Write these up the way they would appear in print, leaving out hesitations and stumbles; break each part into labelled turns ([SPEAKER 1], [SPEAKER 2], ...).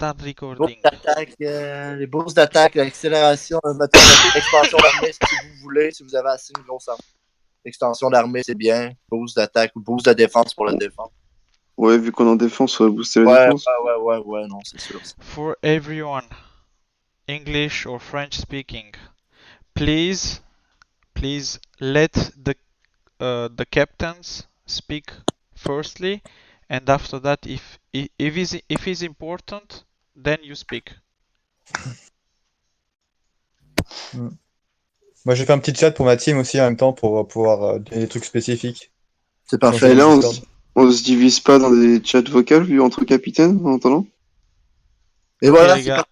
[SPEAKER 1] Start
[SPEAKER 2] Bourse
[SPEAKER 1] recording.
[SPEAKER 2] d'attaque, les bourses d'attaque, l'accélération, mettons l'expansion d'armée si vous voulez, si vous avez assez une grosse armée. Extension d'armée, c'est bien. Boost d'attaque ou boost de défense pour la défense.
[SPEAKER 3] Ouais, vu qu'on est en défense, on va booster la
[SPEAKER 2] Ouais,
[SPEAKER 3] défense.
[SPEAKER 2] ouais, non, c'est sûr.
[SPEAKER 1] For everyone, English or French speaking, please let the captains speak firstly, and after that, if it's important, then you speak.
[SPEAKER 4] Moi, j'ai fait un petit chat pour ma team aussi en même temps pour pouvoir donner des trucs spécifiques.
[SPEAKER 2] C'est
[SPEAKER 3] Et
[SPEAKER 2] parfait.
[SPEAKER 3] là,
[SPEAKER 4] Discord.
[SPEAKER 3] on se divise pas dans des chats vocaux vu entre capitaines en attendant.
[SPEAKER 2] Et
[SPEAKER 1] Ok,
[SPEAKER 2] voilà,
[SPEAKER 1] les gars,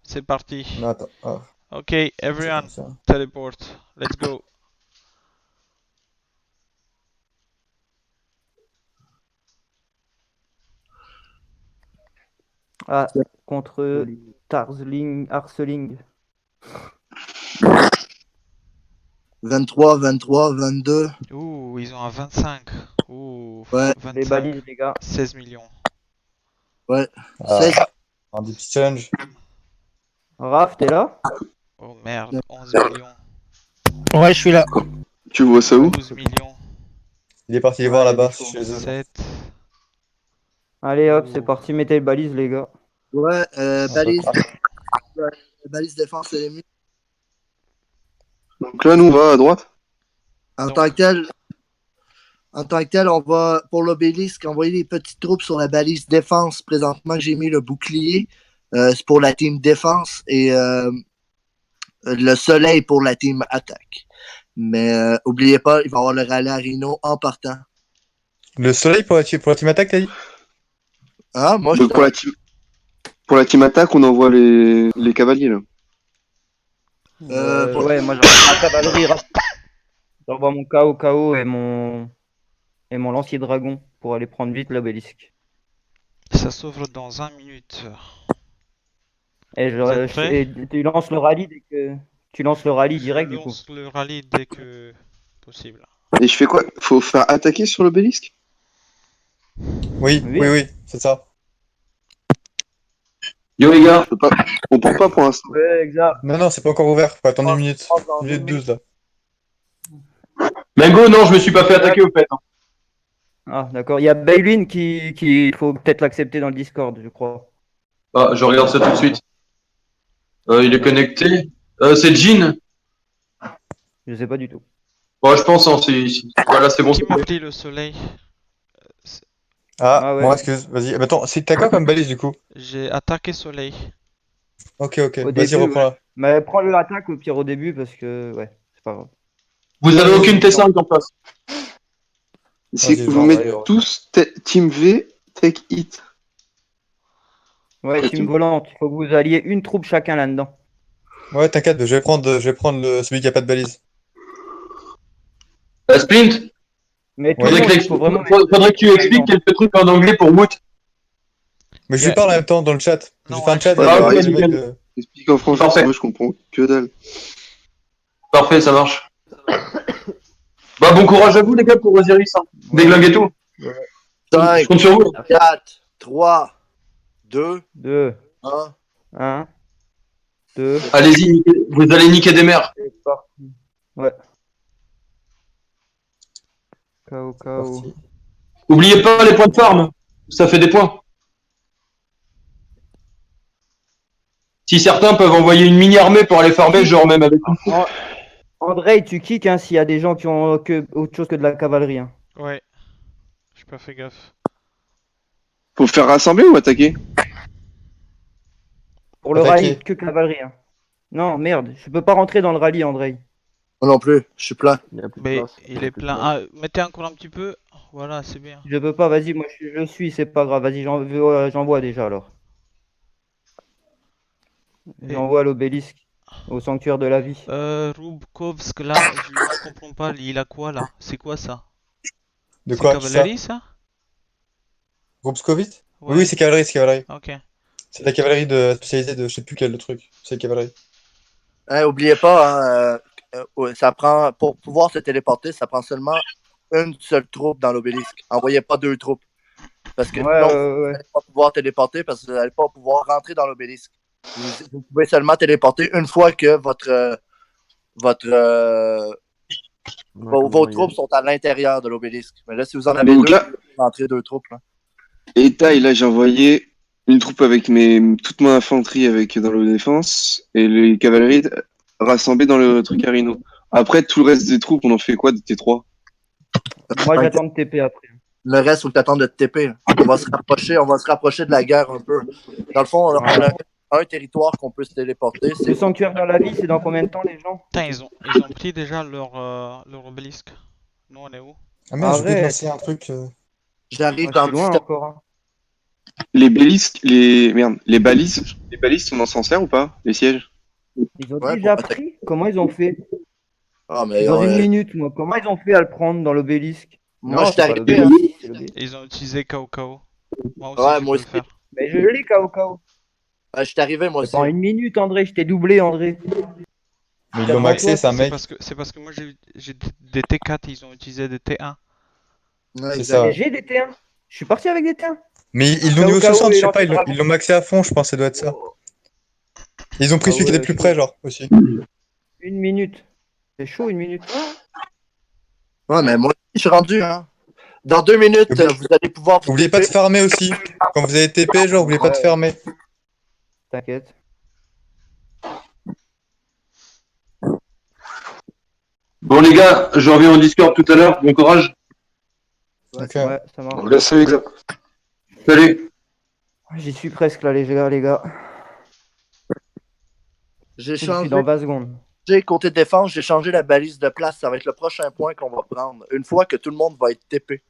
[SPEAKER 1] c'est parti.
[SPEAKER 4] Non, attends. Ah,
[SPEAKER 1] Ok,
[SPEAKER 4] c'est
[SPEAKER 1] everyone,
[SPEAKER 4] comme ça.
[SPEAKER 1] teleport. Let's go.
[SPEAKER 5] Ah, contre Arseling.
[SPEAKER 2] 23, 22.
[SPEAKER 1] Ouh, ils ont un 25. Ouh,
[SPEAKER 2] Ouais.
[SPEAKER 5] Les
[SPEAKER 1] 25.
[SPEAKER 5] balises, les gars.
[SPEAKER 1] 16 millions.
[SPEAKER 2] Ouais.
[SPEAKER 4] Ah,
[SPEAKER 2] 16.
[SPEAKER 4] un des petits challenges.
[SPEAKER 5] Raph, t'es là?
[SPEAKER 1] Oh merde, 11 millions.
[SPEAKER 6] Ouais, je suis là.
[SPEAKER 3] Tu vois ça où?
[SPEAKER 1] 12 millions.
[SPEAKER 4] Il est parti les
[SPEAKER 5] Ouais,
[SPEAKER 4] voir
[SPEAKER 5] il est
[SPEAKER 4] là-bas,
[SPEAKER 5] chaud.
[SPEAKER 4] chez eux.
[SPEAKER 1] 7.
[SPEAKER 5] Allez hop, c'est
[SPEAKER 1] Ouh.
[SPEAKER 5] parti, mettez les balises, les gars.
[SPEAKER 2] Ouais, balise.
[SPEAKER 4] Ah,
[SPEAKER 2] Ouais, balise défense ennemie.
[SPEAKER 3] Donc là, nous, on va à droite.
[SPEAKER 2] En
[SPEAKER 1] Donc-
[SPEAKER 2] tant que tel, on va, pour l'obélisque, envoyer des petites troupes sur la balise défense. Présentement, j'ai mis le bouclier. C'est pour la team défense et le soleil pour la team attaque. Mais oubliez pas, il va y avoir le rallye à Rhino en partant.
[SPEAKER 4] Le soleil pour la team attaque, t'as dit?
[SPEAKER 2] Ah, moi, je
[SPEAKER 3] Donc pour la team attaque, on envoie les cavaliers là.
[SPEAKER 5] Ouais, moi j'envoie ma cavalerie rapide. J'envoie mon KO et mon lancier dragon pour aller prendre vite l'obélisque.
[SPEAKER 1] Ça s'ouvre dans 1 minute.
[SPEAKER 5] Et,
[SPEAKER 1] Vous êtes prêts?
[SPEAKER 5] et tu lances le rallye dès que tu lances le rallye direct
[SPEAKER 1] Je
[SPEAKER 5] du coup.
[SPEAKER 1] lance le rallye dès que possible.
[SPEAKER 3] Et je fais quoi? Faut faire attaquer sur l'obélisque?
[SPEAKER 4] Oui,
[SPEAKER 5] Oui.
[SPEAKER 4] oui, c'est ça.
[SPEAKER 7] Yo les gars,
[SPEAKER 3] On peut pas pour l'instant.
[SPEAKER 5] Ouais, exact.
[SPEAKER 4] Non, c'est pas encore ouvert. Faut attendre une minute.
[SPEAKER 5] Dans
[SPEAKER 4] 1 minute
[SPEAKER 5] une
[SPEAKER 4] 12 là.
[SPEAKER 7] Mango, non, je me suis pas fait attaquer au fait. hein.
[SPEAKER 5] Ah, d'accord. Il y a Baylin qui faut peut-être l'accepter dans le Discord, je crois.
[SPEAKER 7] Ah, je regarde ça tout de suite. Il est connecté. C'est Jean.
[SPEAKER 5] Je sais pas du tout.
[SPEAKER 7] Ouais, je pense, hein, voilà, c'est bon.
[SPEAKER 1] Qui
[SPEAKER 7] c'est
[SPEAKER 1] m'a
[SPEAKER 7] fait.
[SPEAKER 1] pris le soleil?
[SPEAKER 4] Ah,
[SPEAKER 5] ouais.
[SPEAKER 4] bon, excuse, vas-y. Attends, t'as quoi comme balise du coup?
[SPEAKER 1] J'ai attaqué soleil.
[SPEAKER 4] Ok,
[SPEAKER 5] Au
[SPEAKER 4] vas-y,
[SPEAKER 5] début,
[SPEAKER 4] reprends-la.
[SPEAKER 5] Mais prends le attaque au pire au début parce que ouais, c'est pas grave.
[SPEAKER 7] Vous avez aucune T5 en face.
[SPEAKER 3] Si
[SPEAKER 4] Vas-y,
[SPEAKER 3] vous
[SPEAKER 4] genre,
[SPEAKER 3] mettez
[SPEAKER 5] ouais.
[SPEAKER 3] tous team V, take hit.
[SPEAKER 5] Ouais,
[SPEAKER 3] Ok,
[SPEAKER 5] team volante. Il faut que vous alliez une troupe chacun là-dedans.
[SPEAKER 4] Ouais, t'inquiète, je vais prendre celui qui a pas de balise.
[SPEAKER 7] Splint,
[SPEAKER 5] Mais tout
[SPEAKER 4] Ouais.
[SPEAKER 5] le monde,
[SPEAKER 7] faudrait
[SPEAKER 5] il faut vraiment.
[SPEAKER 7] que tu expliques quelques trucs en anglais pour Woot.
[SPEAKER 4] Mais je
[SPEAKER 1] Yeah.
[SPEAKER 4] lui parle en même temps dans le chat.
[SPEAKER 1] Non,
[SPEAKER 4] J'ai fait un chat
[SPEAKER 3] ouais,
[SPEAKER 4] avec
[SPEAKER 3] bah,
[SPEAKER 4] les
[SPEAKER 3] ouais,
[SPEAKER 4] mecs
[SPEAKER 7] nickel.
[SPEAKER 3] Explique en français,
[SPEAKER 7] Parfait.
[SPEAKER 3] moi je comprends que dalle.
[SPEAKER 7] Parfait, ça marche. Bah, bon courage à vous, les gars, pour Osiris. Hein. Déglingue et tout. Je
[SPEAKER 2] 5,
[SPEAKER 7] compte sur vous.
[SPEAKER 2] 4, 3, 2,
[SPEAKER 5] 2,
[SPEAKER 2] 1.
[SPEAKER 5] 1, 2,
[SPEAKER 7] Allez-y, vous allez niquer des mères.
[SPEAKER 5] c'est parti. Ouais. KO, KO.
[SPEAKER 4] parti.
[SPEAKER 7] Oubliez pas les points de farm. Ça fait des points. Si certains peuvent envoyer une mini-armée pour aller farmer, genre même avec une troupe.
[SPEAKER 5] André, tu kicks hein, s'il y a des gens qui ont autre chose que de la cavalerie. Hein.
[SPEAKER 1] Ouais. J'ai pas fait gaffe.
[SPEAKER 3] Faut faire rassembler ou attaquer?
[SPEAKER 5] Pour le
[SPEAKER 4] Attaquer.
[SPEAKER 5] rallye, que cavalerie. Hein. Non, merde, je peux pas rentrer dans le rallye, André.
[SPEAKER 2] Moi non plus, je suis plein.
[SPEAKER 8] Il y a plus de
[SPEAKER 1] Mais
[SPEAKER 8] place,
[SPEAKER 1] il
[SPEAKER 8] y a
[SPEAKER 1] est
[SPEAKER 8] plus de
[SPEAKER 1] plein.
[SPEAKER 8] place.
[SPEAKER 1] Ah, mettez encore un petit peu. Voilà, c'est bien.
[SPEAKER 5] Je peux pas, vas-y, moi je suis, c'est pas grave. Vas-y, j'envoie déjà alors. J'envoie l'obélisque au sanctuaire de la vie.
[SPEAKER 1] Rubkovsk, là, je comprends pas. Il a quoi là? C'est quoi ça?
[SPEAKER 4] De
[SPEAKER 1] C'est
[SPEAKER 4] quoi?
[SPEAKER 1] cavalerie ça?
[SPEAKER 4] Groupskovit?
[SPEAKER 1] Ouais.
[SPEAKER 4] Oui, c'est cavalerie, c'est cavalerie.
[SPEAKER 1] Ok.
[SPEAKER 4] C'est la cavalerie spécialisée de je sais plus quel le truc. C'est cavalerie.
[SPEAKER 2] Oubliez pas, ça prend, pour pouvoir se téléporter, ça prend seulement une seule troupe dans l'obélisque. Envoyez pas deux troupes. Parce que
[SPEAKER 5] Ouais,
[SPEAKER 2] sinon,
[SPEAKER 5] ouais,
[SPEAKER 2] vous
[SPEAKER 5] ouais.
[SPEAKER 2] n'allez pas pouvoir téléporter parce que vous n'allez pas pouvoir rentrer dans l'obélisque. Vous pouvez seulement téléporter une fois que votre, vos troupes sont à l'intérieur de l'obélisque. Mais là, si vous en avez
[SPEAKER 3] Donc
[SPEAKER 2] deux,
[SPEAKER 3] là-
[SPEAKER 2] vous pouvez rentrer deux troupes. Là.
[SPEAKER 3] Et taille, là, j'ai envoyé une troupe avec toute mon infanterie dans la défense et les cavaleries rassemblées dans le truc Arino. Après, tout le reste des troupes, on en fait quoi de T3?
[SPEAKER 5] Moi, j'attends de TP après.
[SPEAKER 2] Le reste, il faut que tu attendes de te TP. Là. On va se rapprocher de la guerre un peu. Dans le fond, on a un territoire qu'on peut se téléporter.
[SPEAKER 5] Le
[SPEAKER 2] C'est
[SPEAKER 5] sanctuaire dans la vie, c'est dans combien de temps, les gens?
[SPEAKER 1] Putain, ils ont pris déjà leur obélisque. Nous, on est où?
[SPEAKER 4] Ah merde, j'ai oublié de
[SPEAKER 5] Arrête.
[SPEAKER 4] lancer un truc.
[SPEAKER 2] J'arrive
[SPEAKER 5] Moi, je
[SPEAKER 2] dans
[SPEAKER 5] suis loin
[SPEAKER 2] 17
[SPEAKER 5] encore. Hein.
[SPEAKER 3] Les bélisques, les balises, on s'en sert ou pas? Les sièges?
[SPEAKER 5] Ils ont
[SPEAKER 2] Ouais,
[SPEAKER 5] déjà
[SPEAKER 2] pour attaquer.
[SPEAKER 5] pris? Comment ils ont fait?
[SPEAKER 2] Ah, mais
[SPEAKER 5] Dans une minute, moi. Comment ils ont fait à le prendre dans l'obélisque?
[SPEAKER 2] moi,
[SPEAKER 5] Non,
[SPEAKER 2] je suis
[SPEAKER 5] c'est pas
[SPEAKER 2] arrivé. Hein.
[SPEAKER 5] l'obélisque, c'est l'obélisque.
[SPEAKER 1] Et ils ont utilisé KO. Moi aussi,
[SPEAKER 2] Ouais,
[SPEAKER 1] je
[SPEAKER 2] moi
[SPEAKER 1] peux le
[SPEAKER 2] aussi.
[SPEAKER 1] faire.
[SPEAKER 5] Mais je l'ai, KO.
[SPEAKER 2] Je suis arrivé, moi
[SPEAKER 5] C'est
[SPEAKER 2] aussi.
[SPEAKER 5] pas une minute, André. Je t'ai doublé, André.
[SPEAKER 4] Mais ils
[SPEAKER 5] T'as
[SPEAKER 4] l'ont
[SPEAKER 5] pas
[SPEAKER 4] maxé,
[SPEAKER 5] toi,
[SPEAKER 4] c'est un mec.
[SPEAKER 1] C'est parce que moi, j'ai des T4 et ils ont utilisé des T1.
[SPEAKER 2] Ouais,
[SPEAKER 4] C'est
[SPEAKER 2] exact.
[SPEAKER 4] ça.
[SPEAKER 5] Mais j'ai des T1. Je suis parti avec des T1.
[SPEAKER 4] Mais ils l'ont
[SPEAKER 5] KO,
[SPEAKER 4] niveau 60, je sais pas,
[SPEAKER 5] et
[SPEAKER 4] ils l'ont maxé à fond, je pense, ça doit être ça. Ils ont pris
[SPEAKER 5] Ah
[SPEAKER 4] celui qui
[SPEAKER 5] ouais,
[SPEAKER 4] était plus
[SPEAKER 5] chaud.
[SPEAKER 4] près, genre, aussi.
[SPEAKER 5] Une minute. C'est chaud, une minute.
[SPEAKER 2] Ouais, mais moi, je suis rendu. Hein. Dans 2 minutes,
[SPEAKER 4] Oublie-
[SPEAKER 2] vous allez pouvoir vous
[SPEAKER 4] Oubliez pas de
[SPEAKER 2] TP.
[SPEAKER 4] farmer aussi. Quand vous avez TP, genre, oubliez pas de
[SPEAKER 5] Ouais.
[SPEAKER 4] farmer.
[SPEAKER 5] T'inquiète.
[SPEAKER 7] Bon, les gars, je reviens en Discord tout à l'heure. Bon courage.
[SPEAKER 4] Ok.
[SPEAKER 5] Ouais, ça marche.
[SPEAKER 3] Là, ça va.
[SPEAKER 7] Salut.
[SPEAKER 5] J'y suis presque là, les gars.
[SPEAKER 2] J'ai
[SPEAKER 5] Je suis
[SPEAKER 2] changé.
[SPEAKER 5] dans 20 secondes.
[SPEAKER 2] Côté défense, j'ai changé la balise de place. Ça va être le prochain point qu'on va prendre. Une fois que tout le monde va être TP.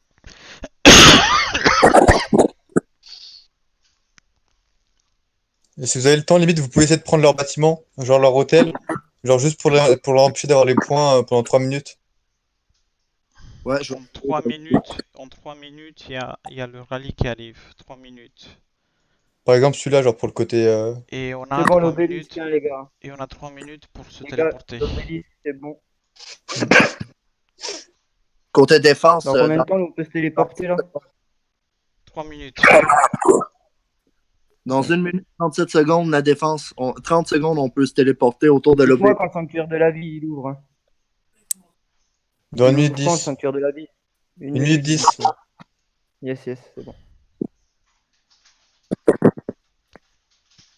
[SPEAKER 4] Et si vous avez le temps, limite, vous pouvez essayer de prendre leur bâtiment, genre leur hôtel, genre juste pour leur empêcher d'avoir les points pendant 3 minutes.
[SPEAKER 2] Ouais,
[SPEAKER 1] En 3 minutes, il y a le rallye qui arrive. 3 minutes.
[SPEAKER 4] Par exemple, celui-là, genre pour le côté.
[SPEAKER 1] Et on a
[SPEAKER 5] C'est bon,
[SPEAKER 1] 3
[SPEAKER 5] l'obélisque,
[SPEAKER 1] minutes.
[SPEAKER 5] hein, les gars.
[SPEAKER 1] Et on a 3 minutes pour se
[SPEAKER 5] Les gars,
[SPEAKER 1] téléporter.
[SPEAKER 5] l'obélisque, c'est bon.
[SPEAKER 2] côté défense.
[SPEAKER 5] Dans combien de temps on peut se téléporter là?
[SPEAKER 1] 3 minutes.
[SPEAKER 2] Dans 1 minute 37 secondes, la défense. 30 secondes, on peut se téléporter autour de
[SPEAKER 5] Dites-moi
[SPEAKER 2] l'obélisque.
[SPEAKER 5] quand le sanctuaire de la vie il ouvre. Hein.
[SPEAKER 4] Dans 1
[SPEAKER 5] Il
[SPEAKER 4] minute
[SPEAKER 5] ouvre quand, le
[SPEAKER 4] 10.
[SPEAKER 5] sanctuaire de la vie?
[SPEAKER 4] 1 minute 10.
[SPEAKER 5] Yes, c'est bon.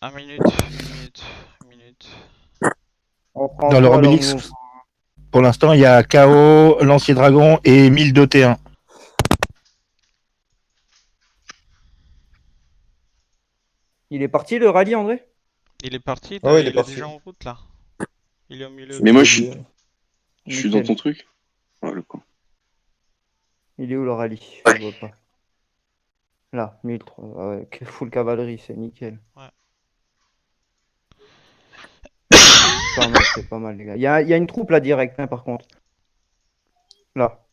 [SPEAKER 1] 1 minute.
[SPEAKER 5] On prend
[SPEAKER 6] Dans leur
[SPEAKER 5] quoi, alors,
[SPEAKER 6] obélisque,
[SPEAKER 5] nous
[SPEAKER 6] pour l'instant, il y a KO, Lancier Dragon et 1000 de T1.
[SPEAKER 5] Il est parti le rallye, André?
[SPEAKER 1] Il est parti.
[SPEAKER 4] Ah ouais, il est
[SPEAKER 1] est
[SPEAKER 4] parti.
[SPEAKER 1] déjà en route là. Il est au milieu.
[SPEAKER 3] Mais moi, je suis
[SPEAKER 5] Nickel.
[SPEAKER 3] dans ton truc. Ouais, le con.
[SPEAKER 5] Il est où le rallye? Je le vois pas. Là, 1003. Ah ouais, full cavalerie, c'est nickel.
[SPEAKER 1] Ouais.
[SPEAKER 5] C'est pas mal, les gars. Il y a une troupe là direct, hein, par contre. Là.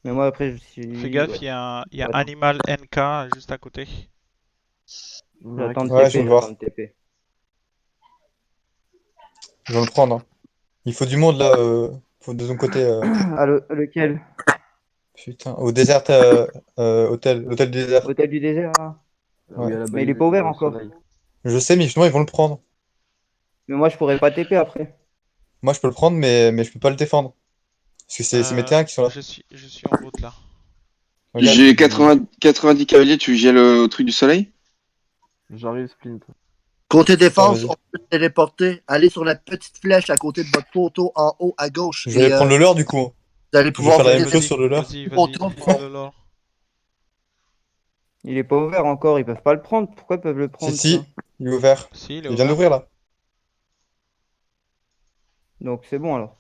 [SPEAKER 5] Mais moi après, je suis.
[SPEAKER 1] Fais gaffe,
[SPEAKER 5] Ouais.
[SPEAKER 1] il y a
[SPEAKER 5] Attends.
[SPEAKER 1] Animal NK juste à côté.
[SPEAKER 5] J'attends de
[SPEAKER 4] Ouais,
[SPEAKER 5] TP,
[SPEAKER 4] je vais voir.
[SPEAKER 5] j'attends de TP.
[SPEAKER 4] Je vais le prendre. Hein. Il faut du monde là, de ton côté.
[SPEAKER 5] Ah, lequel?
[SPEAKER 4] Putain, au désert hôtel du désert.
[SPEAKER 5] Hôtel du désert, là.
[SPEAKER 4] Ouais.
[SPEAKER 5] Mais il est pas ouvert encore.
[SPEAKER 4] Je sais, mais justement, ils vont le prendre.
[SPEAKER 5] Mais moi, je pourrais pas TP après.
[SPEAKER 4] Moi, je peux le prendre, mais je peux pas le défendre. Parce que c'est mes terrains qui sont là.
[SPEAKER 1] Je suis en route là.
[SPEAKER 4] Regarde.
[SPEAKER 3] J'ai 90 cavaliers, tu gères le truc du soleil?
[SPEAKER 8] J'arrive, Splint.
[SPEAKER 2] Côté défense,
[SPEAKER 4] vas-y.
[SPEAKER 2] on peut se téléporter. Allez sur la petite flèche à côté de votre poteau en haut à gauche.
[SPEAKER 4] Je vais
[SPEAKER 2] Et,
[SPEAKER 4] prendre le leurre du coup. Hein.
[SPEAKER 2] vous allez
[SPEAKER 4] Je vais
[SPEAKER 2] pouvoir
[SPEAKER 4] faire la
[SPEAKER 2] vous
[SPEAKER 4] même chose sur le leurre.
[SPEAKER 1] Vas-y,
[SPEAKER 2] Autre-
[SPEAKER 1] prends le lore.
[SPEAKER 5] Il est pas ouvert encore, ils peuvent pas le prendre. Pourquoi ils peuvent le prendre?
[SPEAKER 4] Si,
[SPEAKER 5] ça
[SPEAKER 4] il est ouvert.
[SPEAKER 1] Si, il est
[SPEAKER 4] Il vient
[SPEAKER 1] ouvert.
[SPEAKER 4] d'ouvrir là.
[SPEAKER 5] Donc c'est bon alors.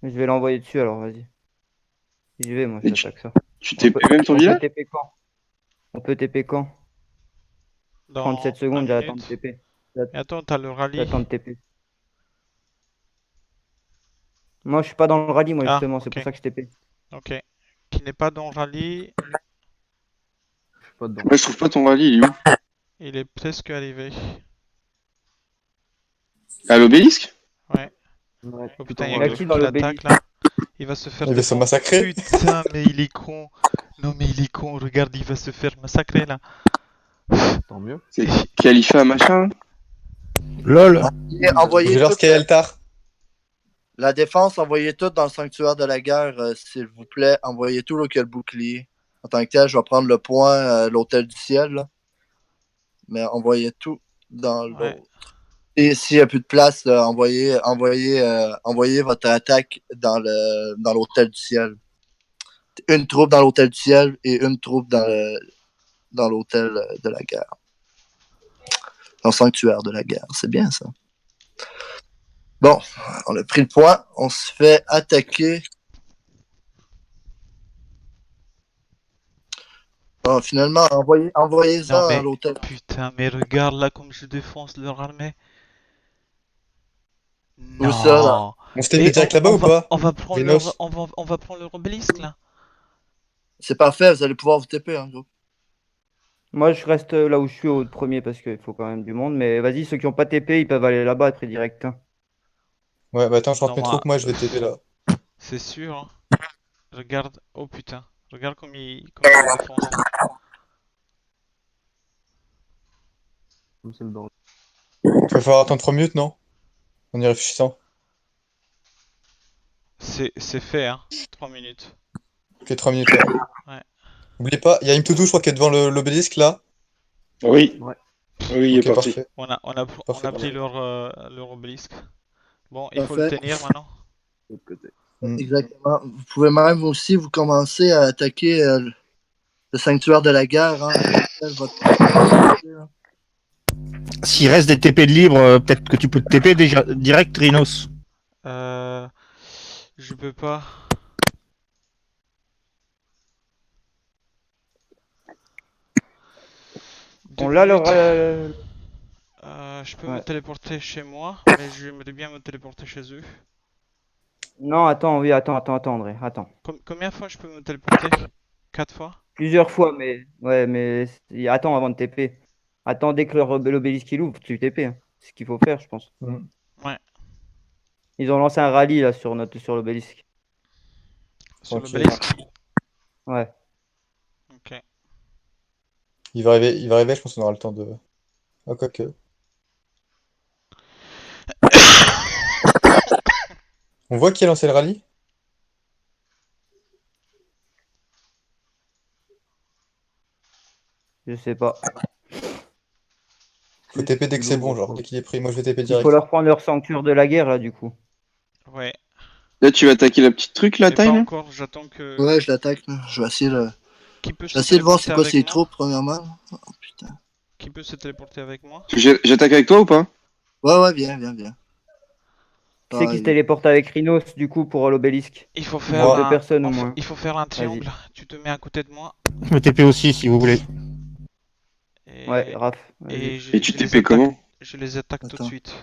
[SPEAKER 5] Je vais l'envoyer dessus alors, vas-y. J'y vais, moi,
[SPEAKER 3] Et
[SPEAKER 5] j'attaque ça.
[SPEAKER 3] Tu t'es même ton
[SPEAKER 5] On
[SPEAKER 3] village?
[SPEAKER 5] peut TP quand? On peut TP quand?
[SPEAKER 1] Dans
[SPEAKER 5] 37 secondes,
[SPEAKER 1] 1
[SPEAKER 5] j'attends de
[SPEAKER 1] minute.
[SPEAKER 5] TP.
[SPEAKER 1] Et attends, t'as le rallye.
[SPEAKER 5] J'attends de TP. Moi, je suis pas dans le rallye, moi,
[SPEAKER 1] Ah,
[SPEAKER 5] justement, c'est
[SPEAKER 1] ok.
[SPEAKER 5] pour ça que je TP.
[SPEAKER 1] Ok. Qui n'est pas dans le rallye,
[SPEAKER 8] Je suis pas dedans.
[SPEAKER 3] Ouais, je trouve pas ton rallye, il est où?
[SPEAKER 1] il est presque arrivé.
[SPEAKER 3] À l'obélisque?
[SPEAKER 1] Ouais.
[SPEAKER 8] Ouais,
[SPEAKER 1] Oh
[SPEAKER 8] tout
[SPEAKER 1] putain,
[SPEAKER 8] en
[SPEAKER 1] il y
[SPEAKER 8] bas.
[SPEAKER 1] a
[SPEAKER 5] Qui
[SPEAKER 1] qui
[SPEAKER 5] dans
[SPEAKER 1] l'attaque là. Il va se faire
[SPEAKER 4] Il va se
[SPEAKER 1] défendre.
[SPEAKER 4] massacrer.
[SPEAKER 1] Putain, mais il est con. Non, mais il est con. Regarde, il va se faire massacrer là.
[SPEAKER 8] Tant mieux.
[SPEAKER 3] C'est Khalifa, machin.
[SPEAKER 6] LOL.
[SPEAKER 2] Et envoyez
[SPEAKER 4] Genre
[SPEAKER 2] toute
[SPEAKER 4] Skyaltar.
[SPEAKER 2] la défense, envoyez tout dans le sanctuaire de la guerre, s'il vous plaît. Envoyez tout là qu'il y a le bouclier. En tant que tel, je vais prendre le point, l'hôtel du ciel, là. Mais envoyez tout dans l'autre.
[SPEAKER 1] Ouais.
[SPEAKER 2] Et s'il n'y a plus de place, là, envoyez votre attaque dans l'hôtel du ciel. Une troupe dans l'hôtel du ciel et une troupe dans l'hôtel de la guerre. Dans le sanctuaire de la guerre. C'est bien ça. Bon, on a pris le point. On se fait attaquer. Bon, finalement, envoyez-en
[SPEAKER 1] Non, mais
[SPEAKER 2] à l'hôtel.
[SPEAKER 1] putain, mais regarde là comme je défonce leur armée.
[SPEAKER 2] Où ça, là?
[SPEAKER 1] Non.
[SPEAKER 4] On se TP
[SPEAKER 1] Et
[SPEAKER 4] direct là-bas ou pas?
[SPEAKER 1] on va prendre
[SPEAKER 4] Vénos.
[SPEAKER 1] on va prendre leur obélisque là.
[SPEAKER 2] C'est parfait, vous allez pouvoir vous TP, hein, gros.
[SPEAKER 5] Moi, je reste là où je suis au premier parce qu'il faut quand même du monde. Mais vas-y, ceux qui ont pas TP, ils peuvent aller là-bas après direct, hein.
[SPEAKER 4] Ouais, bah attends, je rentre
[SPEAKER 1] Non,
[SPEAKER 4] mes
[SPEAKER 1] moi-
[SPEAKER 4] troupes, moi je vais TP là.
[SPEAKER 1] C'est sûr. Hein. Regarde, oh putain, regarde comme il défonce là.
[SPEAKER 8] Comme c'est le danger.
[SPEAKER 4] Tu vas falloir attendre 3 minutes, non? En y réfléchissant.
[SPEAKER 1] C'est fait, hein. 3 minutes.
[SPEAKER 4] Ok, 3 minutes là.
[SPEAKER 1] Ouais.
[SPEAKER 4] N'oubliez pas, il y a Imtoudou, je crois, qui est devant l'obélisque là.
[SPEAKER 9] Oui.
[SPEAKER 8] Ouais.
[SPEAKER 9] Oui, il est
[SPEAKER 4] Ok,
[SPEAKER 9] parti.
[SPEAKER 4] parfait.
[SPEAKER 1] On a
[SPEAKER 4] Parfait.
[SPEAKER 1] pris leur obélisque. Bon, il faut le
[SPEAKER 2] Parfait.
[SPEAKER 1] tenir maintenant.
[SPEAKER 8] De l'autre côté.
[SPEAKER 2] Exactement. Vous pouvez même aussi vous commencer à attaquer le sanctuaire de la guerre. Hein,
[SPEAKER 6] S'il reste des TP de libre, peut-être que tu peux te TP déjà direct, Rhinos.
[SPEAKER 1] Je peux pas.
[SPEAKER 5] On
[SPEAKER 1] 2
[SPEAKER 5] l'a
[SPEAKER 1] minutes.
[SPEAKER 5] leur.
[SPEAKER 1] Je peux
[SPEAKER 5] Ouais.
[SPEAKER 1] me téléporter chez moi, mais j'aimerais bien me téléporter chez eux.
[SPEAKER 5] Non, attends, oui, attends, André, attends.
[SPEAKER 1] Combien de fois je peux me téléporter? 4 fois?
[SPEAKER 5] Plusieurs fois, mais ouais, mais attends avant de TP. Attends dès que l'obélisque il ouvre, tu TP, hein. C'est ce qu'il faut faire, je pense.
[SPEAKER 4] Mm.
[SPEAKER 1] Ouais.
[SPEAKER 5] Ils ont lancé un rallye là sur l'obélisque.
[SPEAKER 1] Sur
[SPEAKER 4] Ok.
[SPEAKER 1] l'obélisque?
[SPEAKER 5] Ouais.
[SPEAKER 1] Ok.
[SPEAKER 4] Il va arriver, je pense qu'on aura le temps de. Ah, quoique. On voit qui a lancé le rallye?
[SPEAKER 5] Je sais pas.
[SPEAKER 4] Faut TP dès que c'est bon, genre, dès qu'il est pris. Moi je vais TP
[SPEAKER 5] Il
[SPEAKER 4] direct.
[SPEAKER 5] faut leur prendre leur sanctuaire de la guerre là du coup.
[SPEAKER 1] Ouais.
[SPEAKER 3] Là, tu vas attaquer la petite truc, la
[SPEAKER 1] Mais pas
[SPEAKER 3] taille, là?
[SPEAKER 1] encore, j'attends que.
[SPEAKER 2] Ouais, je l'attaque. Là. Je vais essayer
[SPEAKER 1] Qui peut
[SPEAKER 2] je
[SPEAKER 1] se
[SPEAKER 2] vais essayer de voir c'est
[SPEAKER 1] téléporter
[SPEAKER 2] quoi
[SPEAKER 1] avec
[SPEAKER 2] ses
[SPEAKER 1] moi?
[SPEAKER 2] troupes, premièrement. Oh, putain.
[SPEAKER 1] Qui peut se téléporter avec moi?
[SPEAKER 3] J'attaque avec toi ou pas?
[SPEAKER 2] Ouais, viens.
[SPEAKER 5] Qui c'est qui se téléporte avec Rhinos du coup pour l'obélisque?
[SPEAKER 1] Il faut faire
[SPEAKER 4] Moi.
[SPEAKER 5] Deux
[SPEAKER 1] un.
[SPEAKER 5] personnes au moins.
[SPEAKER 1] Il faut faire un triangle. Tu te mets à côté de moi.
[SPEAKER 6] Je me TP aussi si vous voulez.
[SPEAKER 1] Et...
[SPEAKER 5] Ouais, Raph. vas-y.
[SPEAKER 3] Et tu
[SPEAKER 1] je les
[SPEAKER 3] TP
[SPEAKER 1] attaque-
[SPEAKER 3] comment?
[SPEAKER 1] Je les attaque tout de
[SPEAKER 2] Attends.
[SPEAKER 1] suite.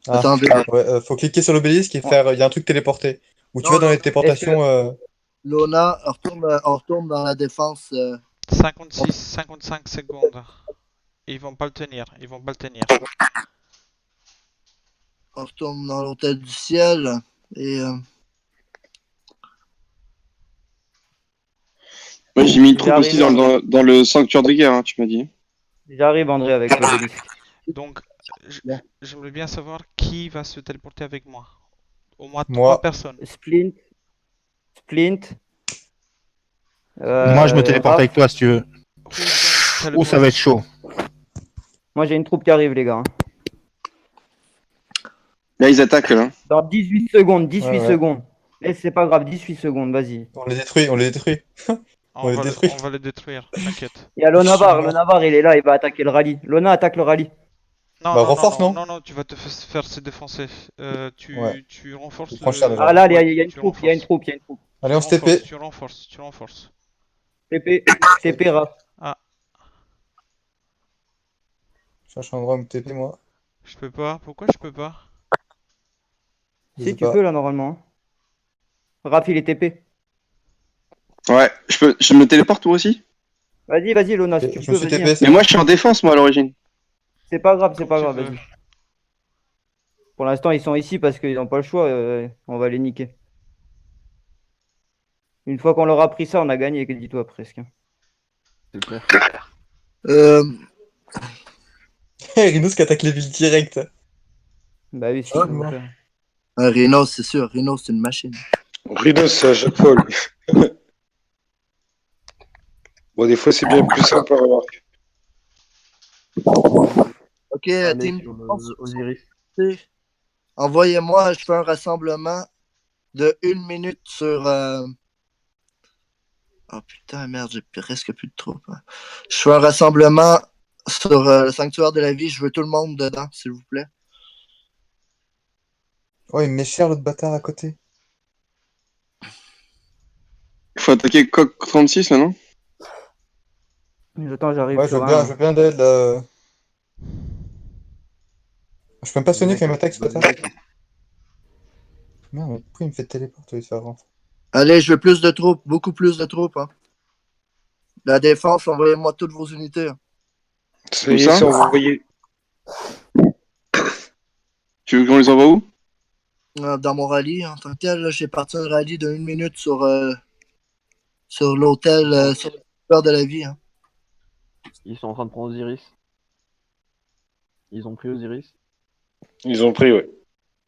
[SPEAKER 4] Ah,
[SPEAKER 2] Attendez.
[SPEAKER 4] ouais, faut cliquer sur l'obélisque et faire. Il y a un truc téléporté. Ou tu
[SPEAKER 2] Non,
[SPEAKER 4] vas dans
[SPEAKER 2] non,
[SPEAKER 4] les téléportations.
[SPEAKER 2] Lona, on retourne dans la défense.
[SPEAKER 1] 56, 55 secondes. Ils vont pas le tenir.
[SPEAKER 2] On retourne dans l'hôtel du ciel. Et
[SPEAKER 3] Moi, j'ai mis une troupe
[SPEAKER 5] J'arrive,
[SPEAKER 3] aussi dans le sanctuaire de guerre, hein, tu m'as dit.
[SPEAKER 5] J'arrive André avec l'obélisque.
[SPEAKER 1] Donc, j'aimerais bien savoir qui va se téléporter avec moi. Au moins
[SPEAKER 4] Moi.
[SPEAKER 1] 3 personnes.
[SPEAKER 5] Splint.
[SPEAKER 6] Moi, je me téléporte
[SPEAKER 5] Raph.
[SPEAKER 6] avec toi si tu veux. Oh, ça va être chaud.
[SPEAKER 5] Moi j'ai une troupe qui arrive les gars.
[SPEAKER 3] Là, ils attaquent, là.
[SPEAKER 5] Dans 18 secondes, 18
[SPEAKER 4] Ouais, ouais.
[SPEAKER 5] secondes. Eh, c'est pas grave, 18 secondes, vas-y.
[SPEAKER 4] On les détruit. On les
[SPEAKER 1] On
[SPEAKER 4] détruit.
[SPEAKER 1] va le détruire, t'inquiète.
[SPEAKER 5] Il y a le Navarre il est là, il va attaquer le rallye. Lona attaque le rallye.
[SPEAKER 1] Non,
[SPEAKER 4] Bah,
[SPEAKER 1] non,
[SPEAKER 4] renforce, non
[SPEAKER 1] non, tu vas te faire se défoncer.
[SPEAKER 4] Ouais.
[SPEAKER 1] Tu renforces
[SPEAKER 4] Je prends cher, déjà.
[SPEAKER 5] Ah là, il y a une
[SPEAKER 1] tu
[SPEAKER 5] troupe, il y a une
[SPEAKER 1] renforces.
[SPEAKER 5] troupe.
[SPEAKER 4] Allez, on se TP.
[SPEAKER 1] Tu renforces.
[SPEAKER 5] TP Raph.
[SPEAKER 4] Je cherche un endroit où me TP, moi.
[SPEAKER 1] Je peux pas. Pourquoi je peux pas?
[SPEAKER 4] Je
[SPEAKER 5] Si
[SPEAKER 4] sais
[SPEAKER 5] tu
[SPEAKER 4] pas.
[SPEAKER 5] peux là normalement. Hein. Raph il est TP.
[SPEAKER 3] Ouais, je me téléporte, toi aussi?
[SPEAKER 5] Vas-y Lona, si tu
[SPEAKER 4] Je
[SPEAKER 5] peux,
[SPEAKER 4] me suis
[SPEAKER 5] vas-y.
[SPEAKER 4] TP,
[SPEAKER 5] Hein.
[SPEAKER 4] c'est
[SPEAKER 3] Mais moi, je suis en défense, moi, à l'origine.
[SPEAKER 5] C'est pas grave,
[SPEAKER 1] Comme tu veux.
[SPEAKER 5] vas-y. Pour l'instant, ils sont ici parce qu'ils n'ont pas le choix. On va les niquer. Une fois qu'on leur a pris ça, on a gagné, dis-toi presque.
[SPEAKER 8] C'est clair.
[SPEAKER 2] Euh,
[SPEAKER 4] Rhinos qui attaque les villes direct.
[SPEAKER 5] Bah oui, c'est
[SPEAKER 2] Ah,
[SPEAKER 5] ce qu'on va faire.
[SPEAKER 2] Rhino, c'est sûr. Rhino, c'est une machine.
[SPEAKER 9] Rhino, c'est à chaque fois, lui. Bon, des fois, c'est bien plus simple à remarquer.
[SPEAKER 2] Ok,
[SPEAKER 8] Allez,
[SPEAKER 2] team
[SPEAKER 8] sur
[SPEAKER 2] défense,
[SPEAKER 8] Osiris.
[SPEAKER 2] envoyez-moi, je fais un rassemblement de 1 minute sur. Oh putain, merde, j'ai presque plus de troupes. Hein. Je fais un rassemblement sur le sanctuaire de la vie. Je veux tout le monde dedans, s'il vous plaît.
[SPEAKER 4] Oh, il me met cher l'autre bâtard à côté.
[SPEAKER 3] Il faut attaquer Coq 36 là, non?
[SPEAKER 5] Attends, j'arrive
[SPEAKER 4] Ouais,
[SPEAKER 5] sur un.
[SPEAKER 4] je veux bien d'aide là. Je peux même pas sonner quand il m'attaque ce bâtard. Merde, mais pourquoi il me fait téléporter au lieu de faire rentrer?
[SPEAKER 2] Allez, je veux plus de troupes, beaucoup plus de troupes. Hein. La défense, envoyez-moi toutes vos unités. Hein.
[SPEAKER 9] Ça y est, c'est envoyé.
[SPEAKER 3] Tu veux qu'on les envoie où?
[SPEAKER 2] Dans mon rallye, en tant que tel, là, j'ai parti un rallye de 1 minute sur l'hôtel, sur le sanctuaire de la vie. Hein.
[SPEAKER 8] Ils sont en train de prendre Osiris. Ils ont pris Osiris.
[SPEAKER 9] Ils ont pris, ouais.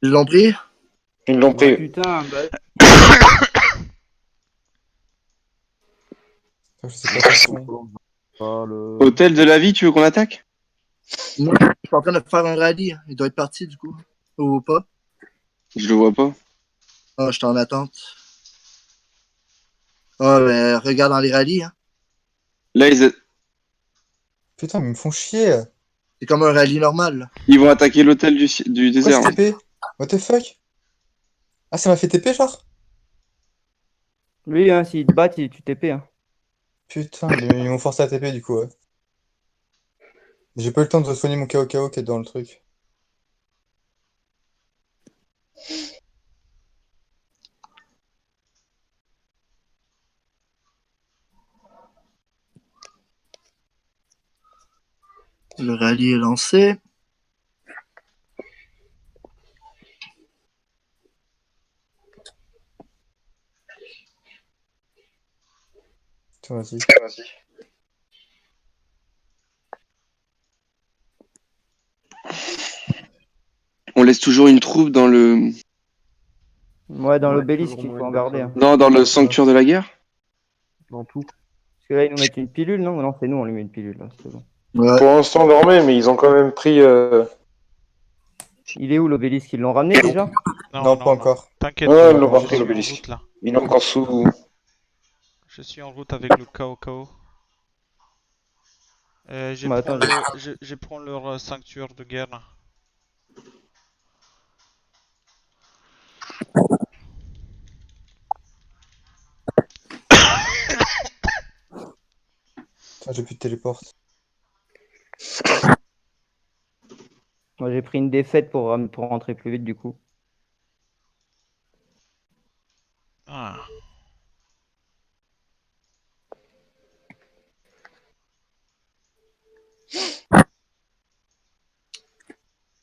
[SPEAKER 2] Ils l'ont pris?
[SPEAKER 9] Ils l'ont pris.
[SPEAKER 5] Putain, bah.
[SPEAKER 4] Je sais pas quoi.
[SPEAKER 8] Ah, le...
[SPEAKER 3] Hôtel de la vie, tu veux qu'on attaque?
[SPEAKER 2] Non, je suis en train de faire un rallye. Hein. Il doit être parti, du coup. Ou pas?
[SPEAKER 3] Je le vois pas.
[SPEAKER 2] Ah, je suis en attente. Ah, ben, regarde dans les rallyes. Hein.
[SPEAKER 3] Là,
[SPEAKER 4] Putain, mais ils me font chier.
[SPEAKER 2] C'est comme un rallye normal. Là.
[SPEAKER 3] ils vont attaquer l'hôtel du
[SPEAKER 4] Pourquoi
[SPEAKER 3] désert.
[SPEAKER 4] je TP? What the fuck? Ah, ça m'a fait TP, genre?
[SPEAKER 5] Lui, hein, s'ils te battent, tu TP. Hein.
[SPEAKER 4] Putain, ils m'ont forcé à TP du coup, ouais. J'ai pas eu le temps de soigner mon KO qui est dans le truc.
[SPEAKER 2] Le rallye est lancé.
[SPEAKER 4] Tiens, vas-y.
[SPEAKER 3] On laisse toujours une troupe dans le.
[SPEAKER 5] Ouais, dans
[SPEAKER 8] Ouais,
[SPEAKER 5] l'obélisque,
[SPEAKER 8] toujours
[SPEAKER 5] il
[SPEAKER 8] moins
[SPEAKER 5] faut en
[SPEAKER 8] une
[SPEAKER 5] garder.
[SPEAKER 8] personne.
[SPEAKER 5] Hein.
[SPEAKER 3] Non, dans le sanctuaire de la guerre?
[SPEAKER 8] Dans tout.
[SPEAKER 5] Parce que là, ils nous mettent une pilule, non? Non, c'est nous, on lui met une pilule, là. C'est bon.
[SPEAKER 2] Ouais.
[SPEAKER 9] Pour l'instant, on dormait, mais ils ont quand même pris.
[SPEAKER 5] Il est où l'obélisque? Ils l'ont ramené déjà?
[SPEAKER 4] Non, pas encore.
[SPEAKER 1] T'inquiète,
[SPEAKER 9] Ouais, ils l'ont
[SPEAKER 1] je
[SPEAKER 9] pas pris
[SPEAKER 1] suis en
[SPEAKER 9] l'obélisque.
[SPEAKER 1] route là.
[SPEAKER 9] Il est encore sous.
[SPEAKER 1] Je suis en route avec le KO. Je
[SPEAKER 5] Bah,
[SPEAKER 1] prends
[SPEAKER 5] attends,
[SPEAKER 1] je prends leur sanctuaire de guerre. Là.
[SPEAKER 4] Putain, j'ai plus de téléporte.
[SPEAKER 5] Moi, j'ai pris une défaite pour rentrer plus vite, du coup.
[SPEAKER 1] Ah.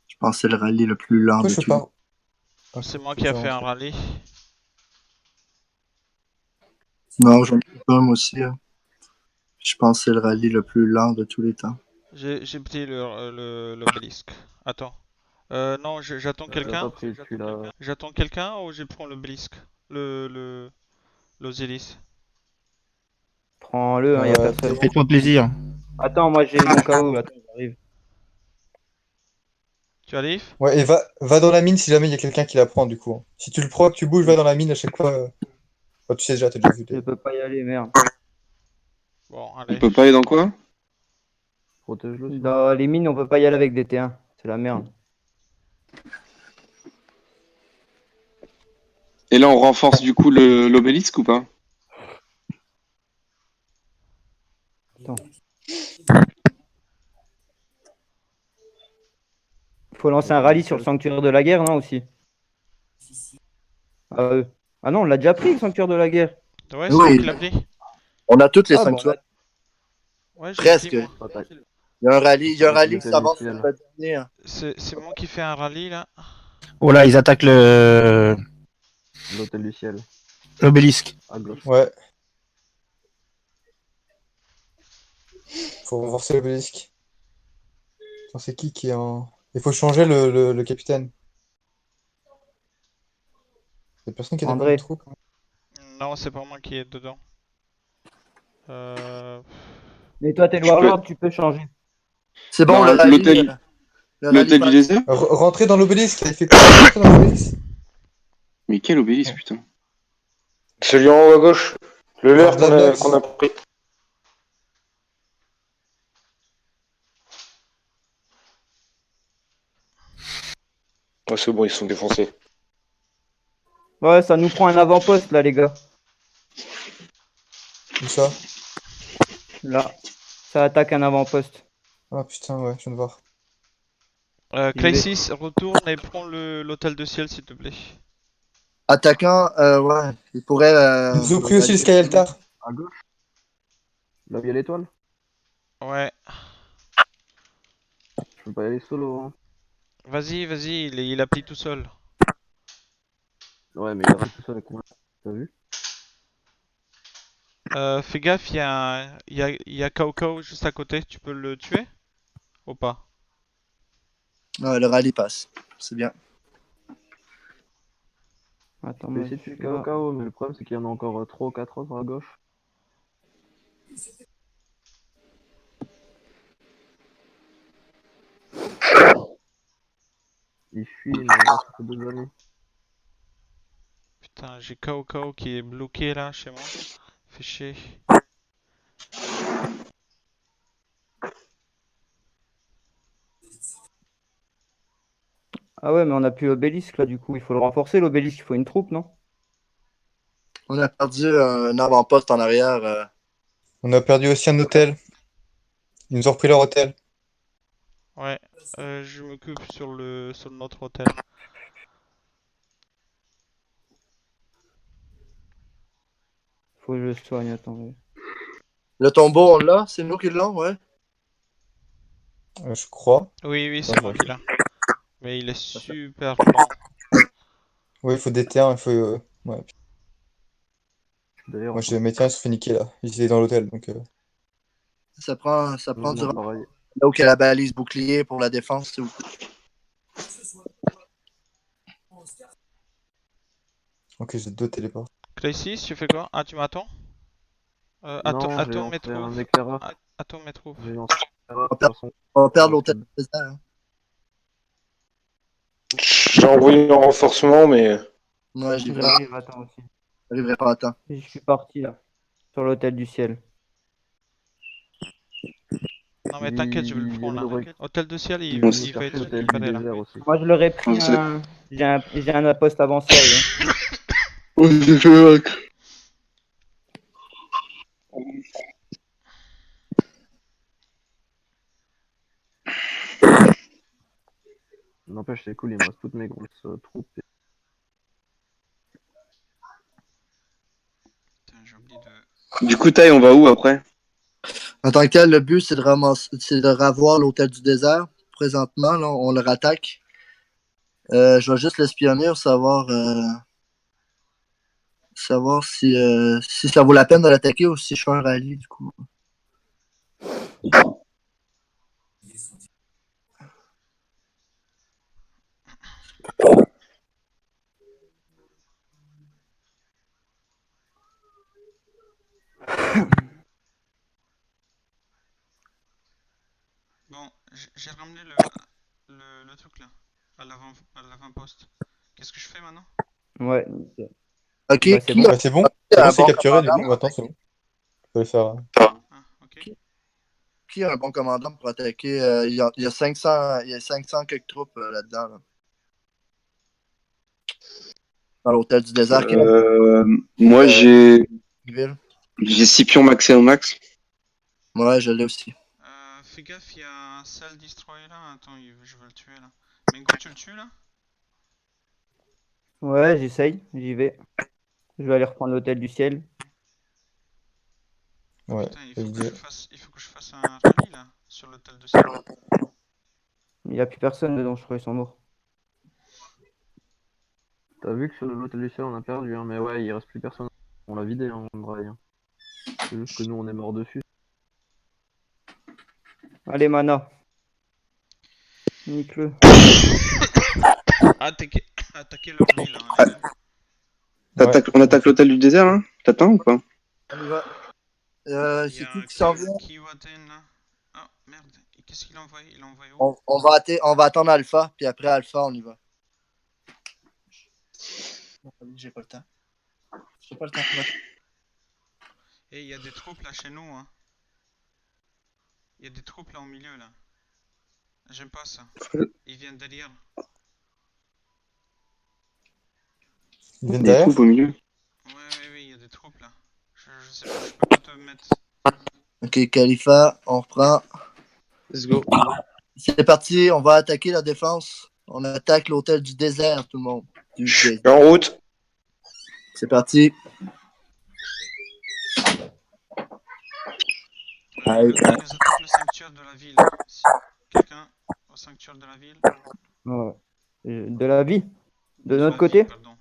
[SPEAKER 2] Je pense que c'est le rallye le plus lent
[SPEAKER 4] Pourquoi
[SPEAKER 2] de
[SPEAKER 4] je peux
[SPEAKER 2] tout.
[SPEAKER 4] pas?
[SPEAKER 1] C'est moi qui a fait un rallye.
[SPEAKER 2] Non, j'en ai pas moi aussi. Hein. Je pense que c'est le rallye le plus lent de tous les temps.
[SPEAKER 1] J'ai pris l'obélisque. Attends. Non, j'attends
[SPEAKER 8] T'as
[SPEAKER 1] quelqu'un.
[SPEAKER 8] pas pris celui-là.
[SPEAKER 1] J'attends quelqu'un ou je prends l'obélisque? L'Osiris.
[SPEAKER 5] Prends-le, hein, y a personne.
[SPEAKER 6] Fais-toi plaisir.
[SPEAKER 5] Attends, moi, j'ai mon KO, attends, j'arrive.
[SPEAKER 1] Tu arrives?
[SPEAKER 4] Ouais, et va dans la mine si jamais il y a quelqu'un qui la prend du coup. Si tu le prends, que tu bouges, va dans la mine à chaque fois. Oh, tu sais déjà, t'as déjà vu.
[SPEAKER 5] Je peux pas y aller, merde.
[SPEAKER 1] Bon,
[SPEAKER 3] On
[SPEAKER 1] allez.
[SPEAKER 3] peut pas aller dans quoi?
[SPEAKER 8] Protège-le. sinon.
[SPEAKER 5] Dans les mines, on peut pas y aller avec des T1. C'est la merde.
[SPEAKER 3] Et là, on renforce du coup l'obélisque ou pas?
[SPEAKER 5] Attends. Faut lancer un rallye sur le sanctuaire de la guerre, non, aussi? Ah non, on l'a déjà pris, le sanctuaire de la guerre.
[SPEAKER 1] Ouais, c'est
[SPEAKER 2] Oui.
[SPEAKER 1] moi qui l'a pris.
[SPEAKER 2] On a toutes les
[SPEAKER 5] Ah, bon,
[SPEAKER 2] sanctuaires.
[SPEAKER 1] Ouais, j'ai
[SPEAKER 2] Presque.
[SPEAKER 1] pris, moi.
[SPEAKER 2] Il y a un rallye qui s'avance sur
[SPEAKER 8] Intellectuel.
[SPEAKER 2] le dernier. Hein.
[SPEAKER 1] C'est moi qui fais un rallye là.
[SPEAKER 6] Voilà, ils attaquent
[SPEAKER 8] L'hôtel du ciel,
[SPEAKER 6] l'obélisque.
[SPEAKER 8] à gauche.
[SPEAKER 4] Ouais. Faut renforcer l'obélisque. Attends, c'est qui est en. Il faut changer le capitaine. Il y a personne qui a des bonnes
[SPEAKER 5] André,
[SPEAKER 4] troupes.
[SPEAKER 1] Non, c'est pas moi qui est dedans. Euh...
[SPEAKER 5] mais toi, t'es le
[SPEAKER 3] Je peux-
[SPEAKER 5] Warlord, tu peux changer.
[SPEAKER 2] C'est bon,
[SPEAKER 3] Non,
[SPEAKER 2] le rallye,
[SPEAKER 3] l'hôtel
[SPEAKER 2] le rallye
[SPEAKER 3] l'hôtel du
[SPEAKER 2] passe.
[SPEAKER 3] désert?
[SPEAKER 4] Rentrez dans l'obélisque. Il fait quoi? Rentrez dans l'obélisque.
[SPEAKER 3] Mais quel obélisque, putain.
[SPEAKER 9] Celui en haut à gauche. Le leur
[SPEAKER 4] Lord Ladnox.
[SPEAKER 9] qu'on a pris. Ouais, c'est bon, ils sont défoncés.
[SPEAKER 5] Ouais, ça nous prend un avant-poste là, les gars.
[SPEAKER 4] Où ça?
[SPEAKER 5] Là, ça attaque un avant-poste.
[SPEAKER 4] Ah putain, ouais, je viens de voir.
[SPEAKER 1] Claysis, retourne et prends l'hôtel de ciel, s'il te plaît.
[SPEAKER 2] Attaquant, ouais, il pourrait.
[SPEAKER 4] Ils ont pris aussi le Sky Altar.
[SPEAKER 8] À gauche. Là où il y a l'étoile.
[SPEAKER 1] Ouais.
[SPEAKER 8] Je peux pas y aller solo. Hein.
[SPEAKER 1] Vas-y, il a pris tout seul.
[SPEAKER 8] Ouais, mais il reste tout seul avec moi. T'as vu?
[SPEAKER 1] Fais gaffe, il y a Kao Kao juste à côté, tu peux le tuer? Ou pas?
[SPEAKER 2] Ouais, le rallye passe. C'est bien.
[SPEAKER 5] Attends,
[SPEAKER 8] Je vais essayer de tuer KO, mais le problème c'est qu'il y en a encore 3 ou 4 autres à gauche. Il fuit, mais ça fait 2 années.
[SPEAKER 1] Putain, j'ai Kao Kao qui est bloqué là chez moi. Fait chier.
[SPEAKER 5] Ah ouais, mais on a plus l'obélisque là, du coup. Il faut le renforcer, l'obélisque. Il faut une troupe, non?
[SPEAKER 2] On a perdu un avant-poste en arrière.
[SPEAKER 4] On a perdu aussi un hôtel. Ils nous ont repris leur hôtel.
[SPEAKER 1] Ouais, je m'occupe sur notre hôtel.
[SPEAKER 5] Faut que je le soigne, attends.
[SPEAKER 2] Le tombeau, on l'a? C'est nous qui l'avons, ouais.
[SPEAKER 4] Je crois.
[SPEAKER 1] Oui, c'est
[SPEAKER 4] Ouais,
[SPEAKER 1] moi
[SPEAKER 4] ouais.
[SPEAKER 1] qui l'ai. Mais il est super lent.
[SPEAKER 4] Oui, il faut des terres, il faut. Ouais.
[SPEAKER 8] D'ailleurs,
[SPEAKER 4] Moi, mes terres, ils se sont fait niquer là. Ils étaient dans l'hôtel, donc.
[SPEAKER 2] Ça prend du
[SPEAKER 8] pareil.
[SPEAKER 2] là où il y a la balise bouclier pour la défense, s'il vous plaît.
[SPEAKER 4] Ok, j'ai 2 téléports.
[SPEAKER 1] Claysis, tu fais quoi? Ah, tu m'attends?
[SPEAKER 8] Non, j'ai
[SPEAKER 1] Attends, mes
[SPEAKER 8] lancé un
[SPEAKER 1] troupes.
[SPEAKER 8] éclaireur.
[SPEAKER 1] Attends, mes troupes.
[SPEAKER 8] J'ai lancé un éclaireur, de toute façon.
[SPEAKER 2] On va perdre l'hôtel du désert. Hein.
[SPEAKER 9] J'ai envoyé un renforcement, mais.
[SPEAKER 2] Ouais, j'y vais.
[SPEAKER 5] J'arrive, attends aussi.
[SPEAKER 2] J'arriverai pas à temps.
[SPEAKER 5] Je suis parti là. Sur l'hôtel du ciel.
[SPEAKER 1] Non, mais t'inquiète, je vais le prendre là. Hôtel de ciel, il
[SPEAKER 3] Bon,
[SPEAKER 1] va être
[SPEAKER 8] l'hôtel du
[SPEAKER 1] libéré là.
[SPEAKER 8] désert aussi.
[SPEAKER 5] Moi, je leur ai pris
[SPEAKER 3] c'est-
[SPEAKER 5] un. J'ai un poste avancé. Hein.
[SPEAKER 3] Oh, j'ai fait
[SPEAKER 8] N'empêche, c'est cool, il me reste toutes mes grosses troupes.
[SPEAKER 1] Putain, j'ai oublié de.
[SPEAKER 3] Du coup, Taille, on va où après?
[SPEAKER 2] En tant que tel, le but, c'est de ravoir l'hôtel du désert. Présentement, là, on le rattaque. Je vais juste l'espionner pour savoir si ça vaut la peine de l'attaquer ou si je fais un rallye, du coup.
[SPEAKER 1] Bon, j'ai ramené le truc là, à l'avant-poste. Qu'est-ce que je fais maintenant?
[SPEAKER 5] Ouais.
[SPEAKER 2] Ok,
[SPEAKER 5] Bah, c'est
[SPEAKER 2] qui
[SPEAKER 5] bon.
[SPEAKER 4] Bah, c'est bon.
[SPEAKER 2] a
[SPEAKER 4] C'est bon,
[SPEAKER 2] un
[SPEAKER 4] c'est
[SPEAKER 2] bon
[SPEAKER 4] capturé du
[SPEAKER 2] commandant?
[SPEAKER 4] coup. Attends, c'est bon. Faut le faire.
[SPEAKER 1] Ah, ok.
[SPEAKER 2] Qui a un bon commandant pour attaquer? Il y a 500 quelques troupes là-dedans. Là. Dans l'hôtel du désert.
[SPEAKER 3] Moi,
[SPEAKER 2] Euh,
[SPEAKER 3] j'ai
[SPEAKER 2] Ville.
[SPEAKER 3] Scipion max et au max.
[SPEAKER 2] Ouais, je l'ai aussi.
[SPEAKER 1] Fais gaffe, il y a un Cell Destroyer là. Attends, je veux le tuer là. Mengo, tu le tues là?
[SPEAKER 5] Ouais, j'essaye. J'y vais. Je vais aller reprendre l'hôtel du ciel.
[SPEAKER 4] Ouais.
[SPEAKER 1] Putain, il
[SPEAKER 4] faut
[SPEAKER 1] faut
[SPEAKER 4] le
[SPEAKER 1] que je
[SPEAKER 4] dire.
[SPEAKER 1] fasse, il faut que je fasse un rallye là, sur l'hôtel de ciel.
[SPEAKER 5] Il n'y a plus personne dedans, je crois, ils sont morts.
[SPEAKER 8] T'as vu que sur l'hôtel du ciel on a perdu, hein, mais ouais, il reste plus personne. On l'a vidé, hein, en vrai. Hein. C'est juste que nous on est mort dessus.
[SPEAKER 5] Allez, Mana. Nique-le.
[SPEAKER 1] Attaquez leur ville, hein, les gars.
[SPEAKER 3] On attaque l'hôtel du désert, là? T'attends ou pas?
[SPEAKER 2] On y va.
[SPEAKER 1] Il y
[SPEAKER 2] C'est
[SPEAKER 1] a
[SPEAKER 2] qui s'en vient?
[SPEAKER 1] Kiwaten là. Ah merde, qu'est-ce qu'il a envoyé? Il a envoyé où?
[SPEAKER 2] On va attendre Alpha, puis après Alpha, on y va. J'ai pas le temps. J'ai pas le temps.
[SPEAKER 1] Et il y a des troupes là chez nous, hein. Il y a des troupes là au milieu là. J'aime pas ça. Ils viennent derrière.
[SPEAKER 4] Ils viennent
[SPEAKER 3] Des
[SPEAKER 4] derrière.
[SPEAKER 3] troupes au milieu.
[SPEAKER 1] Oui, il y a des troupes là. Je sais pas, je peux pas te mettre.
[SPEAKER 2] Ok, Khalifa, on reprend.
[SPEAKER 9] Let's go.
[SPEAKER 2] C'est parti, on va attaquer la défense. On attaque l'hôtel du désert, tout le monde.
[SPEAKER 9] Je suis en route.
[SPEAKER 2] C'est parti.
[SPEAKER 1] Ils nous attaquent le sanctuaire de la ville. Si quelqu'un au sanctuaire de la ville.
[SPEAKER 5] Ouais. De la vie. De notre
[SPEAKER 1] la
[SPEAKER 5] côté.
[SPEAKER 1] ville, pardon.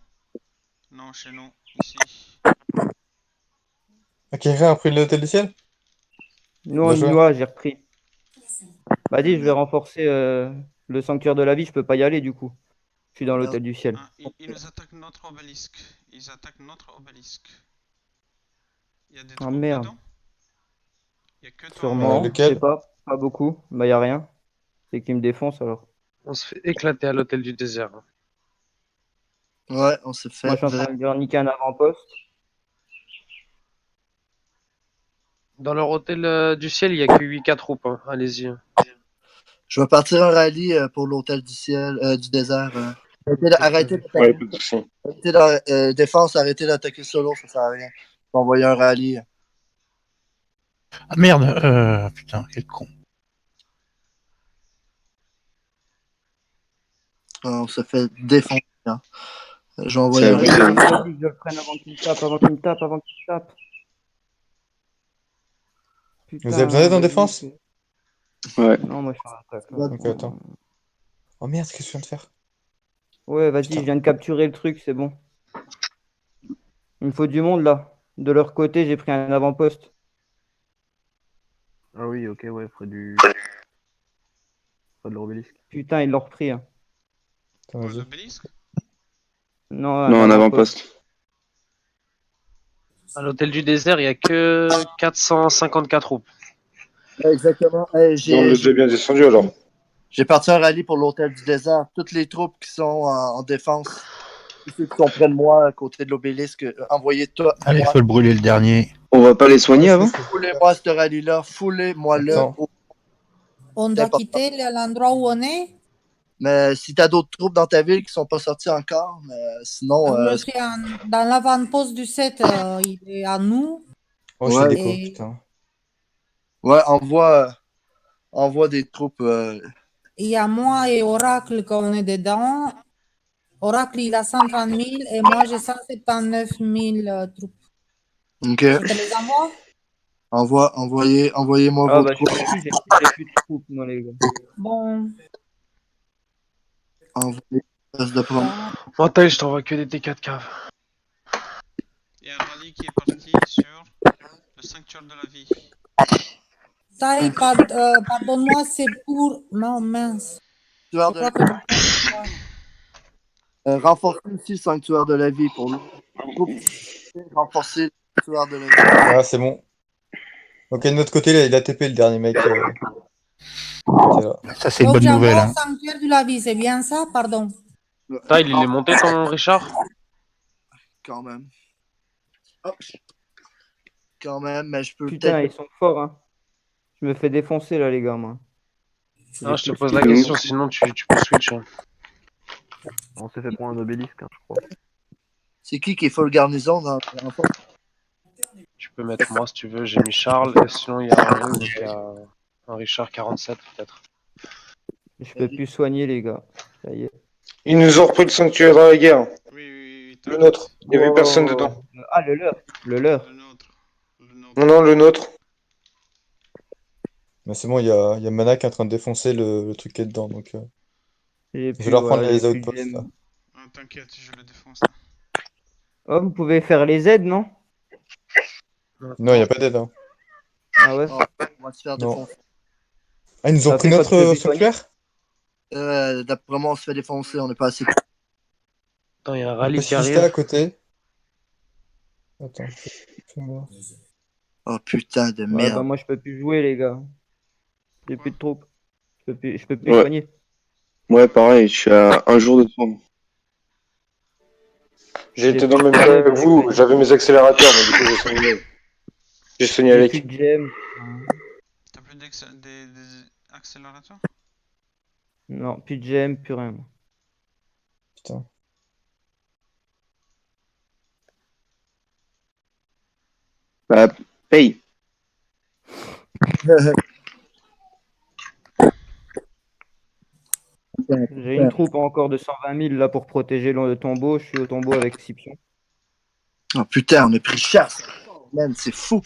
[SPEAKER 1] Non, chez nous, ici.
[SPEAKER 4] Ok, quelqu'un a pris l'hôtel du ciel?
[SPEAKER 5] Nous, on y va, j'ai repris. Vas-y, je vais renforcer le sanctuaire de la vie. Je peux pas y aller du coup. Je suis dans l'hôtel du ciel.
[SPEAKER 1] Ah, ils nous attaquent notre obélisque. Ils attaquent notre obélisque. Il y a des
[SPEAKER 5] Ah
[SPEAKER 1] troupes
[SPEAKER 5] merde.
[SPEAKER 1] dedans? Il y a que toi.
[SPEAKER 5] Sûrement. Je
[SPEAKER 4] lequel?
[SPEAKER 5] sais pas. Pas beaucoup. Bah, y a rien. C'est qu'ils me défoncent alors.
[SPEAKER 9] On se fait éclater à l'hôtel du désert.
[SPEAKER 2] Ouais, on s'est fait.
[SPEAKER 5] Moi, je suis en train de leur niquer un avant-poste.
[SPEAKER 9] Dans leur hôtel du ciel, il y a que 8K troupes. Hein. Allez-y.
[SPEAKER 2] Je vais partir en rallye pour l'hôtel du ciel, du désert. Arrêtez
[SPEAKER 9] Ouais,
[SPEAKER 2] d'attaquer.
[SPEAKER 9] pas de soucis.
[SPEAKER 2] Arrêtez la défense, arrêtez d'attaquer solo, ça sert à rien. On va envoyer un rallye.
[SPEAKER 6] Ah merde, putain, quel con.
[SPEAKER 2] On se fait défoncer. Hein. Je vais
[SPEAKER 3] C'est
[SPEAKER 2] envoyer un
[SPEAKER 3] abusé.
[SPEAKER 2] rallye.
[SPEAKER 5] Vas-y, je le prenne avant qu'il me tape, avant qu'il me tape, avant qu'il me tape. Putain,
[SPEAKER 4] Vous avez besoin d'aide en
[SPEAKER 5] vas-y,
[SPEAKER 4] défense?
[SPEAKER 3] Ouais.
[SPEAKER 5] Non, moi je suis en attaque. Là.
[SPEAKER 4] Ok, attends. Oh merde, qu'est-ce que je viens de faire?
[SPEAKER 5] Ouais, vas-y,
[SPEAKER 4] Putain.
[SPEAKER 5] je viens de capturer le truc, c'est bon. Il me faut du monde là. De leur côté, j'ai pris un avant-poste.
[SPEAKER 8] Ah oui, ok, ouais, près de l'obélisque.
[SPEAKER 5] Putain, ils l'ont repris. Hein.
[SPEAKER 4] Attends,
[SPEAKER 1] Ouais,
[SPEAKER 4] vas-y.
[SPEAKER 1] l'obélisque?
[SPEAKER 5] Non,
[SPEAKER 3] Non, un avant-poste.
[SPEAKER 9] À l'hôtel du désert, il n'y a que 454 troupes.
[SPEAKER 2] Exactement.
[SPEAKER 9] On l'a déjà bien descendu alors.
[SPEAKER 2] J'ai parti un rallye pour l'hôtel du désert. Toutes les troupes qui sont en défense, tous ceux qui sont près de moi à côté de l'obélisque, envoyez-toi.
[SPEAKER 6] Allez, il faut le brûler le dernier.
[SPEAKER 3] On va pas les soigner avant?
[SPEAKER 2] Foulez-moi ce rallye-là, foulez-moi-le.
[SPEAKER 4] Attends.
[SPEAKER 10] On doit quitter l'endroit où on est.
[SPEAKER 2] Mais si t'as d'autres troupes dans ta ville qui sont pas sorties encore, mais sinon.
[SPEAKER 10] Je suis dans l'avant-poste du 7, il est à nous.
[SPEAKER 4] Oh, je
[SPEAKER 2] Ouais.
[SPEAKER 4] fais déco,
[SPEAKER 10] Et-
[SPEAKER 4] putain.
[SPEAKER 2] Ouais, envoie des troupes.
[SPEAKER 10] Il y a moi et Oracle qu'on est dedans. Oracle, il a 130 000 et moi, j'ai 179 000 troupes.
[SPEAKER 2] Ok.
[SPEAKER 10] Je te les envoie?
[SPEAKER 2] Envoyez-moi
[SPEAKER 5] Ah
[SPEAKER 2] vos
[SPEAKER 5] bah,
[SPEAKER 2] troupes.
[SPEAKER 5] j'ai plus de troupes, moi, les gars.
[SPEAKER 10] Bon.
[SPEAKER 2] Envoyez de prendre.
[SPEAKER 9] Mental, je t'envoie que des T4 caves.
[SPEAKER 1] Il y a un rallye qui est parti sur le sanctuaire de la vie.
[SPEAKER 10] Tai, pardonne-moi, c'est pour. Non, mince. Je crois que.
[SPEAKER 2] Renforcer aussi le sanctuaire de la vie pour nous. Renforcer le sanctuaire de la vie.
[SPEAKER 4] Ah, c'est bon. Ok, de notre côté, là, il a TP le dernier mec. Ok, là.
[SPEAKER 6] Ça, c'est une
[SPEAKER 10] Donc,
[SPEAKER 6] bonne
[SPEAKER 10] j'envoie
[SPEAKER 6] nouvelle.
[SPEAKER 10] au
[SPEAKER 6] Hein.
[SPEAKER 10] sanctuaire de la vie, c'est bien ça? Pardon.
[SPEAKER 9] Taille, il est monté ton Richard?
[SPEAKER 2] Quand même. Hop. Quand même, mais je peux
[SPEAKER 5] Putain,
[SPEAKER 2] peut-être.
[SPEAKER 5] ils sont forts, hein. Je me fais défoncer, là, les gars, moi.
[SPEAKER 9] Non, je te pose la question, sinon tu peux switch. Hein.
[SPEAKER 8] On s'est fait prendre un obélisque, hein, je crois.
[SPEAKER 2] C'est qui est full garnison dans l'enfant?
[SPEAKER 9] Tu peux mettre moi si tu veux, j'ai mis Charles, et sinon il y a un Richard 47 peut-être.
[SPEAKER 5] Je peux plus soigner, les gars. Ça y est.
[SPEAKER 9] Ils nous ont repris le sanctuaire dans la guerre.
[SPEAKER 1] Oui,
[SPEAKER 9] Le nôtre. Il n'y avait
[SPEAKER 5] Oh.
[SPEAKER 9] personne dedans.
[SPEAKER 5] Ah, le leur. Le leur.
[SPEAKER 9] Non, le nôtre.
[SPEAKER 4] Mais c'est bon, il y a Mana qui est en train de défoncer le truc qui est dedans. Donc,
[SPEAKER 5] J'ai
[SPEAKER 4] je vais leur prendre
[SPEAKER 5] voilà,
[SPEAKER 4] les
[SPEAKER 5] j'ai plus de
[SPEAKER 4] outposts
[SPEAKER 5] gemme.
[SPEAKER 4] là.
[SPEAKER 1] t'inquiète, je le défonce.
[SPEAKER 5] Oh, vous pouvez faire les aides, non?
[SPEAKER 4] Non, il n'y a pas d'aide. Hein.
[SPEAKER 5] Ah ouais?
[SPEAKER 2] Oh, on va se faire
[SPEAKER 4] Non.
[SPEAKER 2] défoncer.
[SPEAKER 4] Ah, ils nous ont
[SPEAKER 5] Ça
[SPEAKER 4] pris
[SPEAKER 5] fait pas de
[SPEAKER 4] notre
[SPEAKER 5] plus soigner.
[SPEAKER 4] sanctuaire?
[SPEAKER 2] D'après moi, on se fait défoncer, on n'est pas assez.
[SPEAKER 9] Attends, il y a un
[SPEAKER 4] Pas
[SPEAKER 9] rallye
[SPEAKER 4] si
[SPEAKER 9] qui
[SPEAKER 4] juste à
[SPEAKER 9] arrive.
[SPEAKER 4] côté. Attends, fais-moi.
[SPEAKER 2] Oh putain de
[SPEAKER 5] Ouais,
[SPEAKER 2] merde.
[SPEAKER 5] bah moi je peux plus jouer, les gars. J'ai plus de troupes. Je peux plus
[SPEAKER 3] Ouais.
[SPEAKER 5] soigner.
[SPEAKER 3] Ouais, pareil, je suis à un jour de forme.
[SPEAKER 5] J'ai
[SPEAKER 7] J'étais
[SPEAKER 5] plus
[SPEAKER 7] dans le
[SPEAKER 5] de
[SPEAKER 7] même cas
[SPEAKER 5] gemme,
[SPEAKER 7] que vous, j'avais mes accélérateurs, mais du coup j'ai soigné. J'ai soigné
[SPEAKER 5] J'ai plus
[SPEAKER 7] avec.
[SPEAKER 5] de gemme.
[SPEAKER 1] T'as plus des accélérateurs?
[SPEAKER 5] Non, plus de gemme, plus rien.
[SPEAKER 4] Putain.
[SPEAKER 3] Bah, paye.
[SPEAKER 5] J'ai une troupe encore de 120 000 là pour protéger le tombeau. Je suis au tombeau avec Scipion.
[SPEAKER 2] Oh putain, on est pris chasse. Man, c'est fou.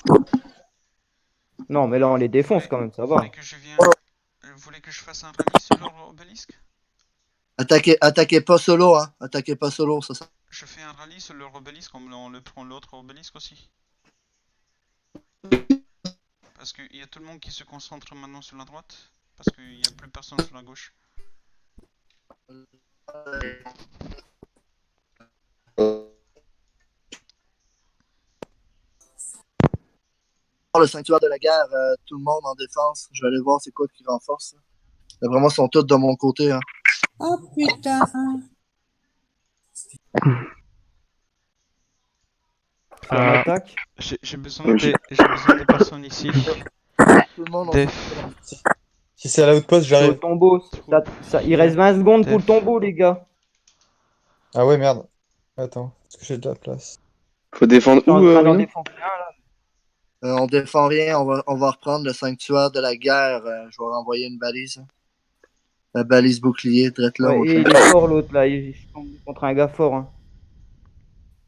[SPEAKER 5] Non, mais là on les défonce quand même, ça va.
[SPEAKER 1] Vous voulez que je fasse un rallye sur leur obélisque?
[SPEAKER 2] Attaquez pas solo, hein. Attaquez pas solo, ça.
[SPEAKER 1] Je fais un rallye sur leur obélisque, on le prend l'autre obélisque aussi. Parce qu'il y a tout le monde qui se concentre maintenant sur la droite. Parce qu'il n'y a plus personne sur la gauche.
[SPEAKER 2] Le sanctuaire de la guerre, tout le monde en défense. Je vais aller voir c'est quoi qui renforce. Là, vraiment, ils sont tous de mon côté. Hein.
[SPEAKER 10] Oh putain.
[SPEAKER 5] C'est en attaque.
[SPEAKER 1] J'ai besoin des personnes ici.
[SPEAKER 2] Tout le monde en
[SPEAKER 1] Def.
[SPEAKER 4] Si c'est à la outpost,
[SPEAKER 5] Je suis au
[SPEAKER 4] j'arrive.
[SPEAKER 5] tombeau. Il reste 20 secondes pour le tombeau, les gars.
[SPEAKER 4] Ah ouais, merde. Attends, est-ce que j'ai de la place?
[SPEAKER 3] Faut défendre
[SPEAKER 5] Je suis en
[SPEAKER 3] où,
[SPEAKER 5] train d'en
[SPEAKER 3] Rino?
[SPEAKER 5] défoncer un là.
[SPEAKER 2] on défend rien, on va reprendre le sanctuaire de la guerre. Je vais renvoyer une balise. La balise bouclier, drette là.
[SPEAKER 5] Ouais, et il est fort l'autre là. Je tombe contre un gars fort. Hein.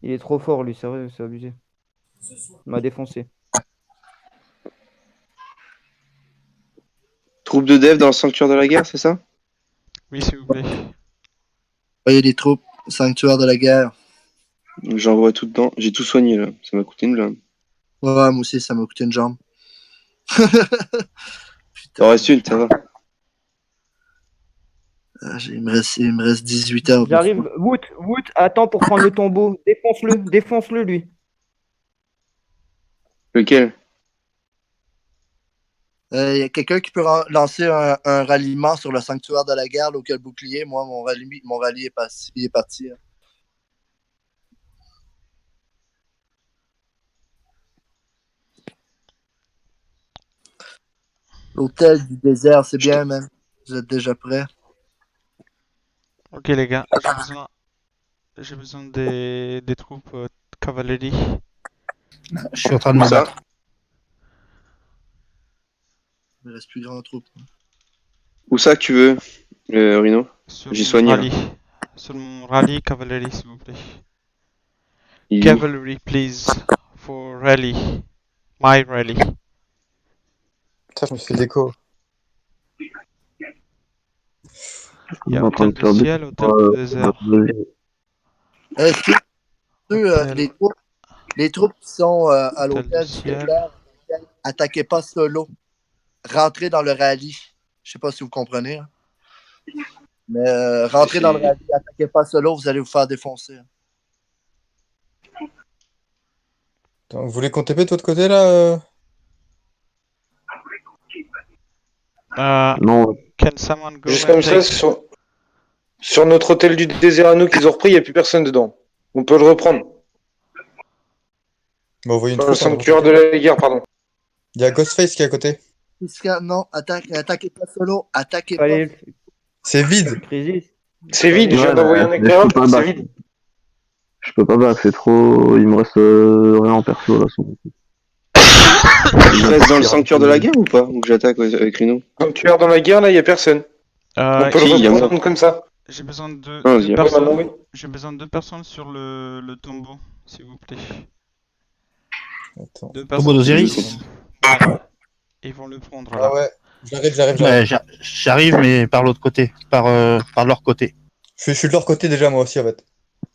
[SPEAKER 5] Il est trop fort lui, sérieux, c'est abusé. Il m'a défoncé.
[SPEAKER 3] Troupe de dev dans le sanctuaire de la guerre, c'est ça?
[SPEAKER 1] Oui, s'il vous plaît.
[SPEAKER 2] Voyez les troupes, sanctuaire de la guerre.
[SPEAKER 3] J'envoie tout dedans. J'ai tout soigné là. Ça m'a coûté une jambe.
[SPEAKER 2] Ouais, moi aussi, ça m'a coûté une jambe.
[SPEAKER 3] T'en restes une, ça va.
[SPEAKER 2] Il me reste 18 heures.
[SPEAKER 5] J'arrive. Wood, attends pour prendre le tombeau. Défonce-le lui.
[SPEAKER 3] Lequel?
[SPEAKER 2] Il y a quelqu'un qui peut lancer un ralliement sur le sanctuaire de la guerre, local bouclier. Moi, mon rallye est parti. Hein. L'hôtel du désert, c'est bien, man. Vous êtes déjà prêts?
[SPEAKER 1] Ok les gars, j'ai besoin des troupes de cavalerie.
[SPEAKER 6] Je suis en train de me battre.
[SPEAKER 2] Il me reste plus grand troupe.
[SPEAKER 3] Où ça que tu veux, Rino? J'ai soigné. Là.
[SPEAKER 1] Sur mon rallye cavalerie, s'il vous plaît.
[SPEAKER 3] Il...
[SPEAKER 1] Cavalry, please. For rally. My rally.
[SPEAKER 4] Putain, je me suis fait déco.
[SPEAKER 1] Il y a hôtel de ciel, hôtel de désert.
[SPEAKER 2] Est-ce que les troupes qui sont à l'hôtel du désert, attaquez pas solo. Rentrez dans le rallye. Je sais pas si vous comprenez. Hein. Mais rentrez dans le rallye, attaquez pas solo, vous allez vous faire défoncer.
[SPEAKER 4] Attends, vous voulez qu'on TP de l'autre côté là
[SPEAKER 8] Non.
[SPEAKER 1] Can someone go
[SPEAKER 7] Juste
[SPEAKER 1] and
[SPEAKER 7] comme ça,
[SPEAKER 1] take...
[SPEAKER 7] sur notre hôtel du désert à nous qu'ils ont repris, il n'y a plus personne dedans. On peut le reprendre.
[SPEAKER 4] Bah, envoyez une
[SPEAKER 7] Dans le
[SPEAKER 4] troupe.
[SPEAKER 7] sanctuaire de la guerre, pardon.
[SPEAKER 4] Il y a Ghostface qui est à côté.
[SPEAKER 2] Non, attaquez pas solo, attaquez pas.
[SPEAKER 4] C'est vide.
[SPEAKER 7] C'est vide, je viens d'envoyer un éclaireur, c'est vide.
[SPEAKER 8] Je peux pas battre, c'est trop. Il me reste rien en perso là.
[SPEAKER 3] Je reste dans le sanctuaire de la guerre ou pas? Ou que j'attaque avec Rino?
[SPEAKER 7] Sanctuaire dans la guerre, là, il n'y a personne. On peut le reprendre comme ça.
[SPEAKER 1] J'ai besoin de
[SPEAKER 3] Ah,
[SPEAKER 1] deux personnes. J'ai besoin de 2 personnes sur le tombeau, s'il vous plaît.
[SPEAKER 4] Attends.
[SPEAKER 1] 2
[SPEAKER 6] Tombeau d'Osiris.
[SPEAKER 1] Ouais. Ils vont le prendre là.
[SPEAKER 4] Ah ouais, j'arrive.
[SPEAKER 6] Ouais, j'arrive, mais par l'autre côté, par leur côté.
[SPEAKER 4] Je suis de leur côté déjà, moi aussi, en fait.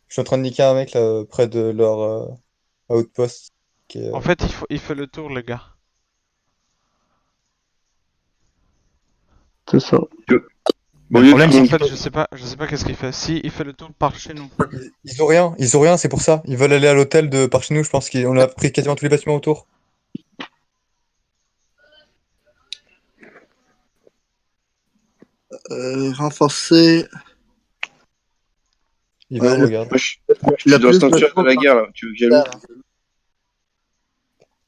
[SPEAKER 4] Je suis en train de niquer un mec là près de leur outpost. Qui est,
[SPEAKER 1] En fait, il fait le tour, les gars.
[SPEAKER 8] C'est ça.
[SPEAKER 3] Bon,
[SPEAKER 6] Le problème, c'est
[SPEAKER 1] En
[SPEAKER 6] qu'il
[SPEAKER 1] fait, je sais pas qu'est-ce qu'il fait. Si, il fait le tour par chez nous.
[SPEAKER 4] ils ont rien, c'est pour ça. Ils veulent aller à l'hôtel de par chez nous, je pense qu'on a pris quasiment tous les bâtiments autour.
[SPEAKER 2] Renforcer.
[SPEAKER 4] Ils
[SPEAKER 2] Ouais,
[SPEAKER 4] veulent, regarde.
[SPEAKER 3] Moi, je suis dans le
[SPEAKER 2] plus de
[SPEAKER 3] sanctuaire de
[SPEAKER 2] troupes
[SPEAKER 3] la guerre, là. Tu veux que j'y alloue?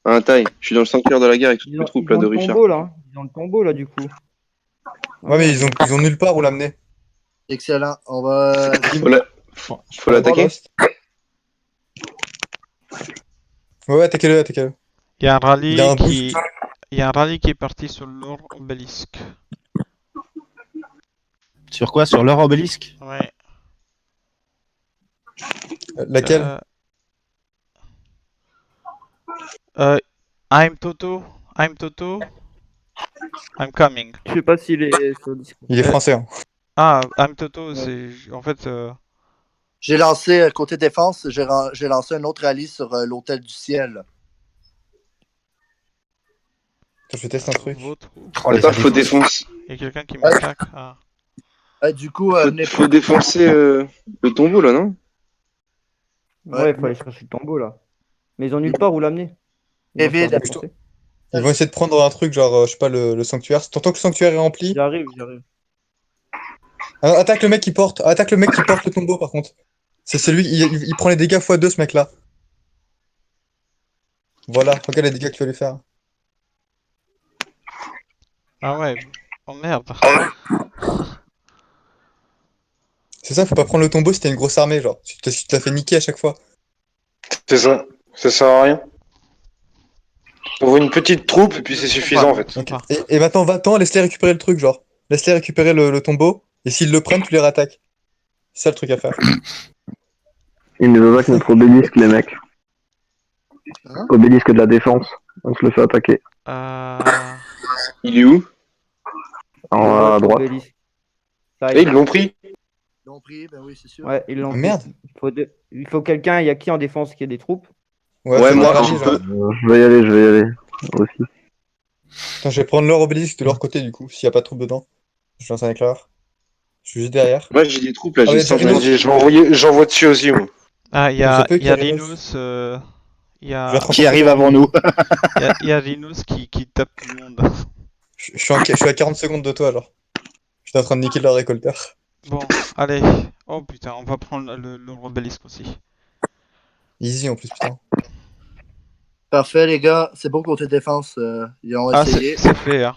[SPEAKER 3] Un taille. Je suis dans le sanctuaire de la guerre avec toutes les troupes là de
[SPEAKER 5] le
[SPEAKER 3] Richard.
[SPEAKER 5] tombeau là. Ils ont le tombeau là du coup.
[SPEAKER 4] Ouais, mais ils ont nulle part où l'amener.
[SPEAKER 2] Excellent. On va.
[SPEAKER 3] Faut l'attaquer.
[SPEAKER 4] Ouais, attaquez-le, attaquez-le.
[SPEAKER 1] Il y a un rallye
[SPEAKER 4] Il a un
[SPEAKER 1] qui...
[SPEAKER 4] boost.
[SPEAKER 1] Il y a un rallye qui est parti sur leur obélisque.
[SPEAKER 6] Sur quoi? Sur leur obélisque?
[SPEAKER 1] Ouais.
[SPEAKER 4] Laquelle?
[SPEAKER 1] I'm Toto. I'm Toto. I'm coming.
[SPEAKER 5] Je sais pas s'il est sur Discord.
[SPEAKER 4] Il est français. Hein.
[SPEAKER 1] Ah, I'm Toto, c'est... En fait...
[SPEAKER 2] J'ai lancé, côté défense, j'ai lancé un autre rallye sur l'hôtel du ciel.
[SPEAKER 4] Attends, je vais tester un truc.
[SPEAKER 3] Attends, faut défoncer.
[SPEAKER 1] Il y a quelqu'un qui m'attaque. Ah.
[SPEAKER 2] Du coup,
[SPEAKER 3] Faut défoncer le tombeau là, non?
[SPEAKER 5] Ouais, il faut aller chercher le tombeau là. Mais ils ont nulle part où l'amener. Ils vont se faire défoncer.
[SPEAKER 4] Ils vont essayer de prendre un truc genre, je sais pas, le sanctuaire. Tant que le sanctuaire est rempli.
[SPEAKER 5] J'arrive.
[SPEAKER 4] Ah, attaque le mec qui porte le tombeau par contre. C'est lui, il prend les dégâts x2 ce mec là. Voilà, regarde les dégâts qu'il va lui faire.
[SPEAKER 1] Ah ouais. Oh merde.
[SPEAKER 4] C'est ça, faut pas prendre le tombeau si t'as une grosse armée, genre. Tu te la fais niquer à chaque fois.
[SPEAKER 7] C'est ça. Ça sert à rien. On voit une petite troupe et puis c'est suffisant en fait.
[SPEAKER 4] Ok. Et maintenant, va-t'en, laisse-les récupérer le truc, genre. Laisse-les récupérer le tombeau, et s'ils le prennent, tu les rattaques. C'est ça le truc à faire.
[SPEAKER 8] Ils nous attaquent notre obélisque, les mecs. Obélisque de la défense. On se le fait attaquer.
[SPEAKER 3] Il est où?
[SPEAKER 8] À droite.
[SPEAKER 7] Et ils l'ont pris.
[SPEAKER 2] Ils l'ont pris, ben oui, c'est sûr.
[SPEAKER 5] Ouais, ils l'ont
[SPEAKER 4] Ah, merde.
[SPEAKER 5] pris. Il faut quelqu'un, il y a qui en défense qui a des troupes?
[SPEAKER 3] Ouais, moi,
[SPEAKER 4] quand
[SPEAKER 3] je peux.
[SPEAKER 8] Je vais y aller aussi.
[SPEAKER 4] Attends, je vais prendre leur obélisque de leur côté, du coup, s'il y a pas de troupes dedans. Je lance un éclair. Je suis juste derrière.
[SPEAKER 3] Moi, j'ai des troupes là,
[SPEAKER 4] Ah
[SPEAKER 3] j'ai
[SPEAKER 4] ouais,
[SPEAKER 3] 100
[SPEAKER 7] J'envoie dessus aussi, moi.
[SPEAKER 1] Ah, il y
[SPEAKER 4] Ça
[SPEAKER 1] a,
[SPEAKER 4] peut
[SPEAKER 1] il y a
[SPEAKER 4] qu'il y ait
[SPEAKER 1] Linus, il y a...
[SPEAKER 6] Qui arrive avant nous.
[SPEAKER 1] il y a Linus qui tape tout le monde.
[SPEAKER 4] Je suis à 40 secondes de toi, alors. J'étais en train de niquer leur récolteur.
[SPEAKER 1] Bon, allez. Oh putain, on va prendre le obélisque aussi.
[SPEAKER 4] Easy en plus, putain.
[SPEAKER 2] Parfait, les gars. C'est bon côté défense. Ils ont
[SPEAKER 1] Ah,
[SPEAKER 2] essayé.
[SPEAKER 1] c'est fait, hein.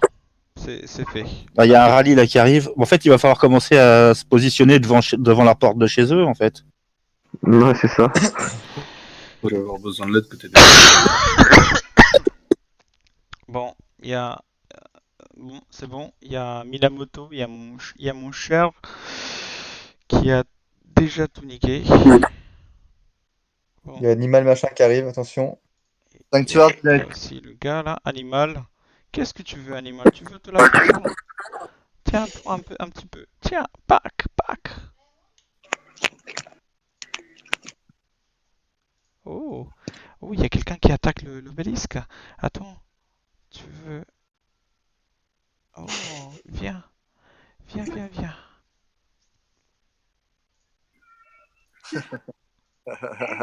[SPEAKER 1] C'est fait.
[SPEAKER 6] Il y a un rallye là qui arrive. En fait, il va falloir commencer à se positionner devant la porte de chez eux, en fait.
[SPEAKER 8] Ouais, c'est ça.
[SPEAKER 11] On va avoir besoin de l'aide côté
[SPEAKER 1] Bon, il y a... Bon, c'est bon. Il y a Milamoto, il y a mon cher qui a déjà tout niqué. Bon.
[SPEAKER 4] Il y a Animal machin qui arrive, attention.
[SPEAKER 2] Sanctuaire
[SPEAKER 1] Il y a aussi le gars là, Animal. Qu'est-ce que tu veux, Animal? Tu veux te la prendre? Tiens, prends un petit peu. Tiens, pack. Oh, il y a quelqu'un qui attaque l'obélisque. Attends, tu veux... Oh, viens.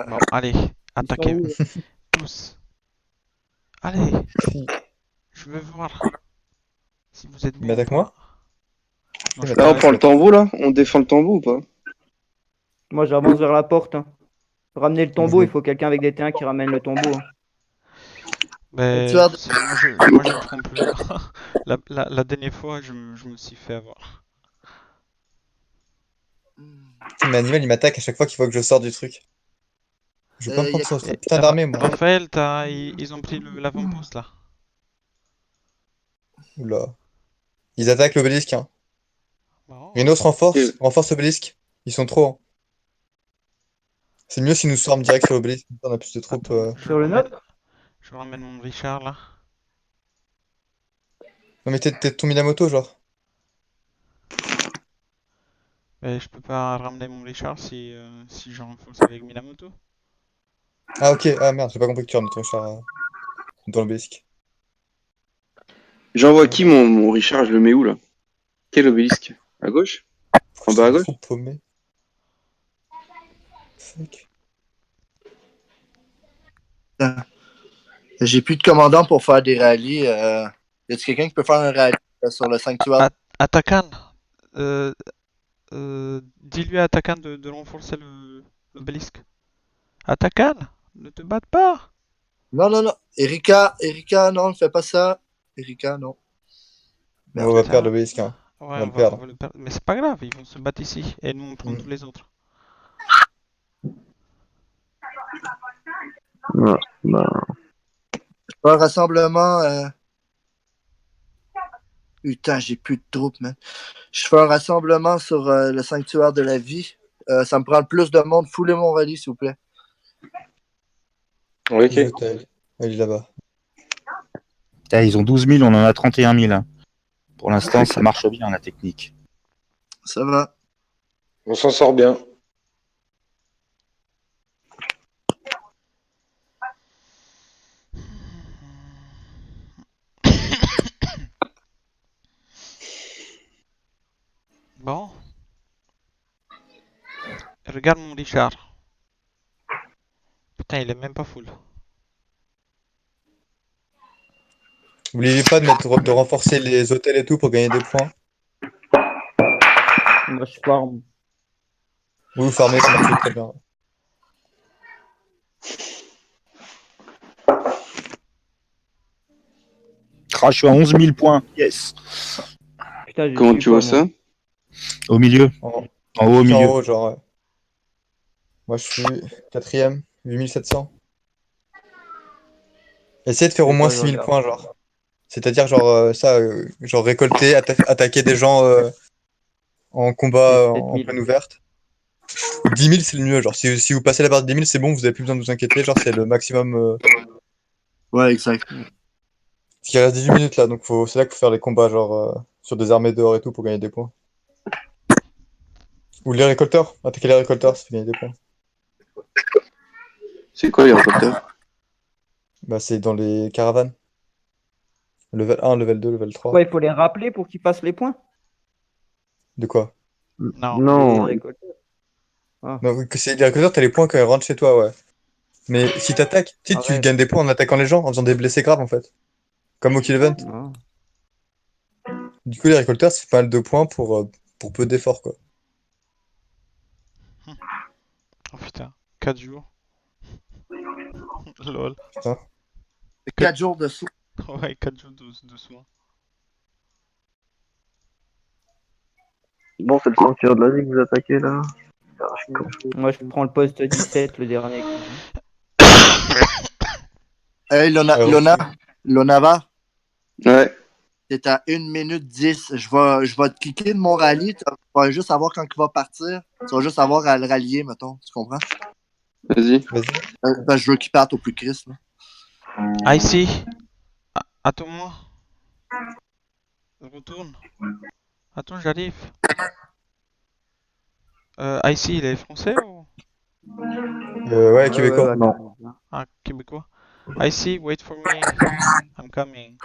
[SPEAKER 1] Bon, allez, attaquez tous. Allez, je veux voir si vous êtes
[SPEAKER 4] Mais attaque-moi.
[SPEAKER 3] Là, on prend le tombeau là? On défend le tombeau ou pas?
[SPEAKER 5] Moi, j'avance vers la porte. Hein. Ramener le tombeau, il faut quelqu'un avec des terrains qui ramène le tombeau. Hein.
[SPEAKER 1] Mais moi je me trompe plus. la dernière fois, je me suis fait avoir.
[SPEAKER 4] Mais Animal, il m'attaque à chaque fois qu'il faut que je sorte du truc. Je veux pas me prendre sur cette putain d'armée, moi.
[SPEAKER 1] Raphaël, ils ont pris l'avant-poste là.
[SPEAKER 4] Oula. Ils attaquent l'obélisque, hein.
[SPEAKER 1] Bon.
[SPEAKER 4] Rhinos renforce l'obélisque. Ils sont trop. Hein. C'est mieux si nous sortons direct sur l'obélisque. On a plus de troupes.
[SPEAKER 5] Sur le nôtre?
[SPEAKER 1] Je ramène mon Richard là.
[SPEAKER 4] Non mais t'es ton Minamoto, genre.
[SPEAKER 1] Mais je peux pas ramener mon Richard si je renforce avec Minamoto.
[SPEAKER 4] Ah, ok. Ah, merde, j'ai pas compris que tu ramènes ton char dans l'obélisque.
[SPEAKER 3] J'envoie qui mon Richard? Je le mets où là? Quel obélisque? À gauche? En bas à gauche?
[SPEAKER 4] Fou paumé. Fuck.
[SPEAKER 2] J'ai plus de commandant pour faire des rallyes. Y a-t-il quelqu'un qui peut faire un rallye sur le sanctuaire?
[SPEAKER 1] Atakan, dis-lui à Atakan de renforcer l'obélisque. Atakan, ne te batte pas.
[SPEAKER 2] Non, non, non. Erika, non, ne fais pas ça. Erika, non.
[SPEAKER 4] On va perdre l'obélisque, hein.
[SPEAKER 1] Ouais,
[SPEAKER 4] On va le perdre.
[SPEAKER 1] le perdre. Mais c'est pas grave, ils vont se battre ici et nous on prend tous les autres.
[SPEAKER 8] Ouais, bah...
[SPEAKER 2] Je fais un rassemblement. Putain, j'ai plus de troupes, man. Je fais un rassemblement sur le sanctuaire de la vie. Ça me prend le plus de monde. Foulez mon rallye, s'il vous plaît.
[SPEAKER 3] Ok.
[SPEAKER 4] Elle est là-bas.
[SPEAKER 6] Ah, ils ont 12 000, on en a 31 000. Hein. Pour l'instant, ça marche bien, la technique.
[SPEAKER 2] Ça va.
[SPEAKER 3] On s'en sort bien.
[SPEAKER 1] Bon. Regarde mon Richard. Putain, il est même pas full.
[SPEAKER 4] N'oubliez pas de renforcer les hôtels et tout pour gagner des points.
[SPEAKER 5] Moi, je farm.
[SPEAKER 4] Oui, vous farmez, ça marche très bien.
[SPEAKER 6] Ah, je suis à 11 000 points. Yes.
[SPEAKER 5] Putain,
[SPEAKER 3] Comment tu vois ça?
[SPEAKER 6] Au milieu.
[SPEAKER 4] En
[SPEAKER 6] haut, au milieu.
[SPEAKER 4] En haut, genre. Moi, je suis 4ème, 8700. Essayez de faire au moins 6000 points, genre. C'est-à-dire, genre, genre récolter, attaquer des gens en combat en pleine ouverte. 10 000, c'est le mieux. Genre, si vous passez la barre de 10 000, c'est bon, vous avez plus besoin de vous inquiéter. Genre, c'est le maximum.
[SPEAKER 2] Ouais, exact.
[SPEAKER 4] Parce qu'il reste 18 minutes là, donc c'est là qu'il faut faire les combats, genre, sur des armées dehors et tout pour gagner des points. Ou les récolteurs. Attaquer les récolteurs, ça fait gagner des points.
[SPEAKER 3] C'est quoi les récolteurs?
[SPEAKER 4] Bah, c'est dans les caravanes. Level 1, level 2, level 3.
[SPEAKER 5] Ouais, il faut les rappeler pour qu'ils passent les points.
[SPEAKER 4] De quoi?
[SPEAKER 8] Non.
[SPEAKER 5] Les récolteurs. Ah.
[SPEAKER 4] Non, oui, que c'est les récolteurs, t'as les points quand ils rentrent chez toi, ouais. Mais si t'attaques, tu sais, tu gagnes des points en attaquant les gens, en faisant des blessés graves en fait. Comme au Kill Event.
[SPEAKER 5] Ah.
[SPEAKER 4] Du coup, les récolteurs, c'est pas mal de points pour peu d'efforts, quoi.
[SPEAKER 1] Oh putain, 4 jours. Lol.
[SPEAKER 4] Putain.
[SPEAKER 2] 4 jours de soins.
[SPEAKER 1] Ouais, 4 jours de soins.
[SPEAKER 8] Bon, c'est le sanctuaire de la vie que vous attaquez là.
[SPEAKER 5] Moi, je prends le poste 17, le dernier.
[SPEAKER 2] Hey, Lonava.
[SPEAKER 3] Ouais.
[SPEAKER 2] T'es à 1 minute 10. Je vais te cliquer de mon rallye. Tu vas juste savoir quand il va partir. Tu vas juste avoir à le rallier, mettons. Tu comprends?
[SPEAKER 3] Vas-y.
[SPEAKER 2] Ben, je veux qu'il parte au plus Christ. Là.
[SPEAKER 1] Ah, ici. Attends-moi. Retourne. Attends, j'arrive. Ici, il est français ou?
[SPEAKER 4] Ouais, québécois.
[SPEAKER 8] Non.
[SPEAKER 1] Ah, québécois. Ici, wait for me. I'm coming.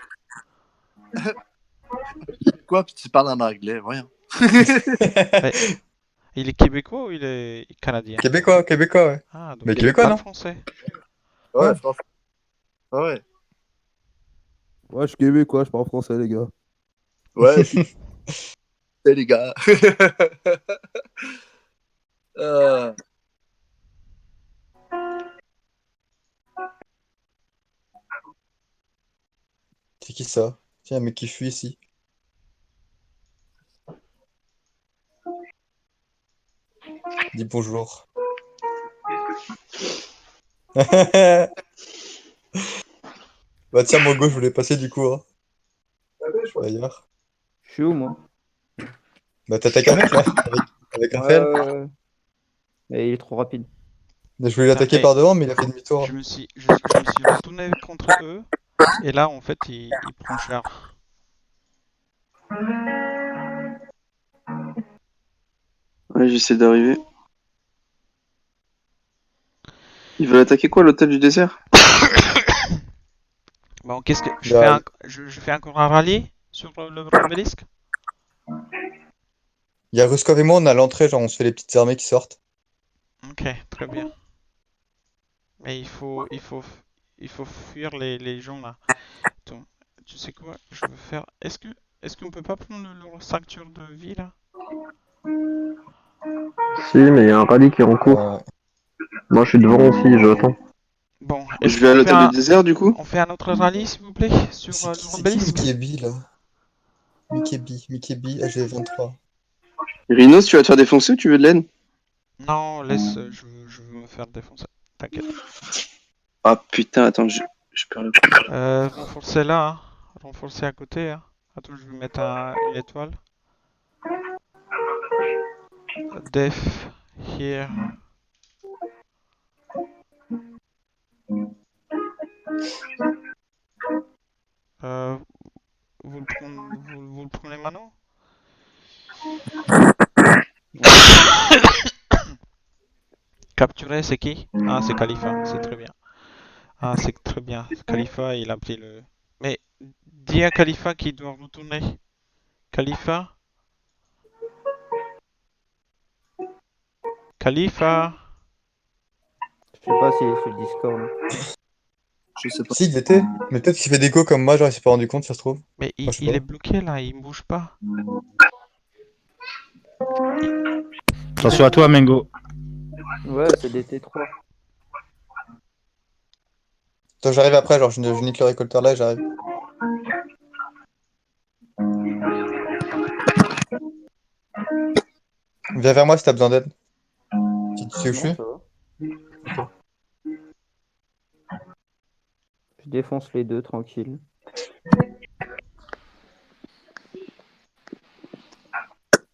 [SPEAKER 2] Quoi? Puis tu parles en anglais, voyons.
[SPEAKER 1] Il est québécois ou il est canadien?
[SPEAKER 4] Québécois, ouais.
[SPEAKER 1] Ah, donc
[SPEAKER 4] mais
[SPEAKER 1] il
[SPEAKER 4] québécois,
[SPEAKER 1] est pas
[SPEAKER 4] non?
[SPEAKER 1] français.
[SPEAKER 2] Ouais, français. Ouais.
[SPEAKER 12] Ouais, je suis québécois, je parle français, les gars.
[SPEAKER 2] Ouais, c'est les gars.
[SPEAKER 4] C'est qui ça? Tiens, un mec qui fuit ici. Dis bonjour. Bah tiens, moi gauche, je voulais passer du coup. Hein. D'ailleurs.
[SPEAKER 5] Je suis où, moi?
[SPEAKER 4] Bah t'attaques un mec là, avec Raphaël.
[SPEAKER 5] Et il est trop rapide.
[SPEAKER 4] Je voulais l'attaquer par devant, mais il a fait demi-tour.
[SPEAKER 1] Je me suis retourné contre eux, et là, en fait, il prend cher.
[SPEAKER 3] Ouais, j'essaie d'arriver. Ils veulent attaquer quoi, l'hôtel du désert?
[SPEAKER 1] Bon, qu'est-ce que je
[SPEAKER 4] Bah,
[SPEAKER 1] fais je fais encore un rallye sur l'obélisque?
[SPEAKER 4] il y a Ruskov et moi, on a l'entrée, genre on se fait les petites armées qui sortent.
[SPEAKER 1] Ok, très bien. Mais il faut fuir les gens là. Attends, tu sais quoi? Je veux faire. Est-ce qu'on peut pas prendre leur structure de vie là?
[SPEAKER 8] Si, mais il y a un rallye qui est en cours. Moi, je suis devant aussi, j'attends.
[SPEAKER 1] Bon,
[SPEAKER 3] Je
[SPEAKER 1] est-ce
[SPEAKER 3] vais à
[SPEAKER 1] qu'on fait
[SPEAKER 3] l'hôtel du désert, du coup?
[SPEAKER 1] on fait un autre rallye s'il vous plaît sur
[SPEAKER 4] C'est qui
[SPEAKER 1] l'obélisque?
[SPEAKER 4] Mikebi là? Mikebi, AG23.
[SPEAKER 3] Rhinos, tu vas te faire défoncer ou tu veux de l'aide?
[SPEAKER 1] Non, laisse, je veux me faire défoncer. T'inquiète.
[SPEAKER 3] Ah putain, attends, je perds le...
[SPEAKER 1] Renforcer là, hein. Renforcer à côté. Hein. Attends, je vais mettre une étoile. Def here. Vous le prenez maintenant? Capturer, c'est qui? Ah, c'est Khalifa, c'est très bien. Ah, c'est très bien. Khalifa, il a pris le... Mais dis à Khalifa qu'il doit retourner. Khalifa? Khalifa?
[SPEAKER 5] Je sais pas s'il est sur le Discord.
[SPEAKER 2] Je sais pas.
[SPEAKER 4] Si, il était. Mais peut-être qu'il fait déco comme moi, genre il s'est pas rendu compte, ça se trouve.
[SPEAKER 1] Mais
[SPEAKER 4] Moi, je sais
[SPEAKER 1] il
[SPEAKER 4] pas.
[SPEAKER 1] est bloqué là, il bouge pas.
[SPEAKER 6] Attention à toi, Mengo.
[SPEAKER 5] Ouais, c'est des T3.
[SPEAKER 4] Attends, j'arrive après, genre je nique le récolteur là et j'arrive. Viens vers moi si t'as besoin d'aide. Tu sais où je
[SPEAKER 5] Non,
[SPEAKER 4] suis?
[SPEAKER 5] ça va. Je défonce les deux, tranquille.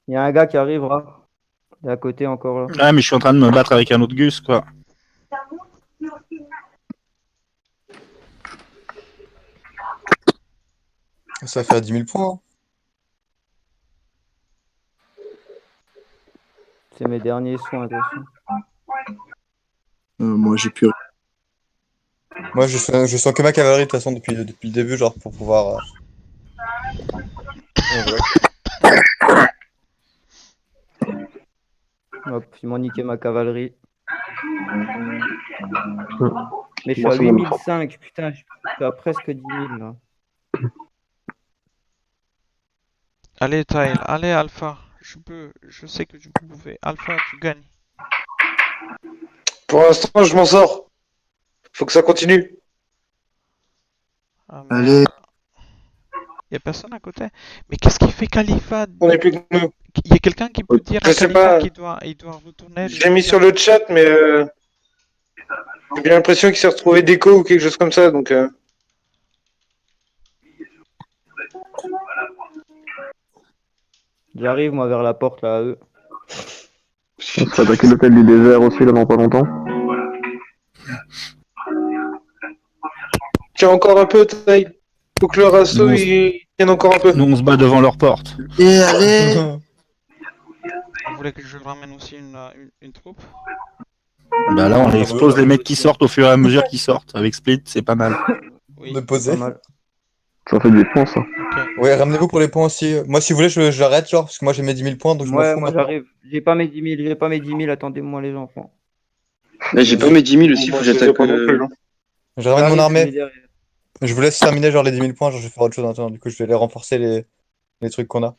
[SPEAKER 5] Il y a un gars qui arrivera. Il est à côté encore là.
[SPEAKER 6] Ouais, mais je suis en train de me battre avec un autre Gus, quoi.
[SPEAKER 4] Ça va faire 10 000 points. Hein.
[SPEAKER 5] C'est mes derniers soins, attention.
[SPEAKER 2] Moi, j'ai plus.
[SPEAKER 4] Moi je sens que ma cavalerie de toute façon depuis le début, genre pour pouvoir.
[SPEAKER 5] Hop, ils m'ont niqué ma cavalerie. Mais je suis
[SPEAKER 8] Moi,
[SPEAKER 5] à
[SPEAKER 8] c'est bon,
[SPEAKER 5] 8005, putain, je suis à presque 10 000 là.
[SPEAKER 1] Allez, Tail, allez, Alpha. Je sais que tu peux pouvez. Alpha, tu gagnes.
[SPEAKER 7] Pour l'instant, je m'en sors. Faut que ça continue.
[SPEAKER 1] Ah,
[SPEAKER 2] Allez.
[SPEAKER 1] Y a personne à côté. Mais qu'est-ce qu'il fait Khalifa?
[SPEAKER 7] On est plus que nous.
[SPEAKER 1] Il y a quelqu'un qui peut dire
[SPEAKER 7] Je
[SPEAKER 1] à
[SPEAKER 7] sais
[SPEAKER 1] Khalifa
[SPEAKER 7] pas.
[SPEAKER 1] qu'il doit retourner.
[SPEAKER 7] Je l'ai mis sur le chat, mais j'ai bien l'impression qu'il s'est retrouvé déco ou quelque chose comme ça, donc.
[SPEAKER 5] J'arrive moi vers la porte là à eux.
[SPEAKER 8] On s'est attaqué l'hôtel du désert aussi là dans pas longtemps.
[SPEAKER 7] Tiens encore un peu, Taille. Faut que le rasso il tienne encore un peu.
[SPEAKER 6] Nous, on se bat devant leur porte.
[SPEAKER 2] Et allez.
[SPEAKER 1] Vous voulez que je ramène aussi une troupe?
[SPEAKER 6] Bah là, on explose les mecs qui sortent au fur et à mesure qu'ils sortent. Avec Split, c'est pas mal.
[SPEAKER 1] Oui,
[SPEAKER 4] De poser.
[SPEAKER 5] Pas mal.
[SPEAKER 8] Ça fait des points ça.
[SPEAKER 4] Ouais, ramenez-vous pour les points aussi. Moi, si vous voulez, j'arrête, genre, parce que moi j'ai mes 10 000 points, donc je m'en
[SPEAKER 5] Ouais,
[SPEAKER 4] fous.
[SPEAKER 5] moi
[SPEAKER 4] maintenant.
[SPEAKER 5] j'arrive. J'ai pas mes 10 000, j'ai pas mes 10 000, attendez-moi les enfants.
[SPEAKER 3] Là, j'ai pas mes 10 000 aussi, faut que j'attaque.
[SPEAKER 4] Je ramène mon
[SPEAKER 5] J'arrive, je
[SPEAKER 4] armée.
[SPEAKER 5] mets derrière.
[SPEAKER 4] Je vous laisse terminer genre les 10 000 points, genre je vais faire autre chose maintenant. Du coup, je vais les renforcer les trucs qu'on a.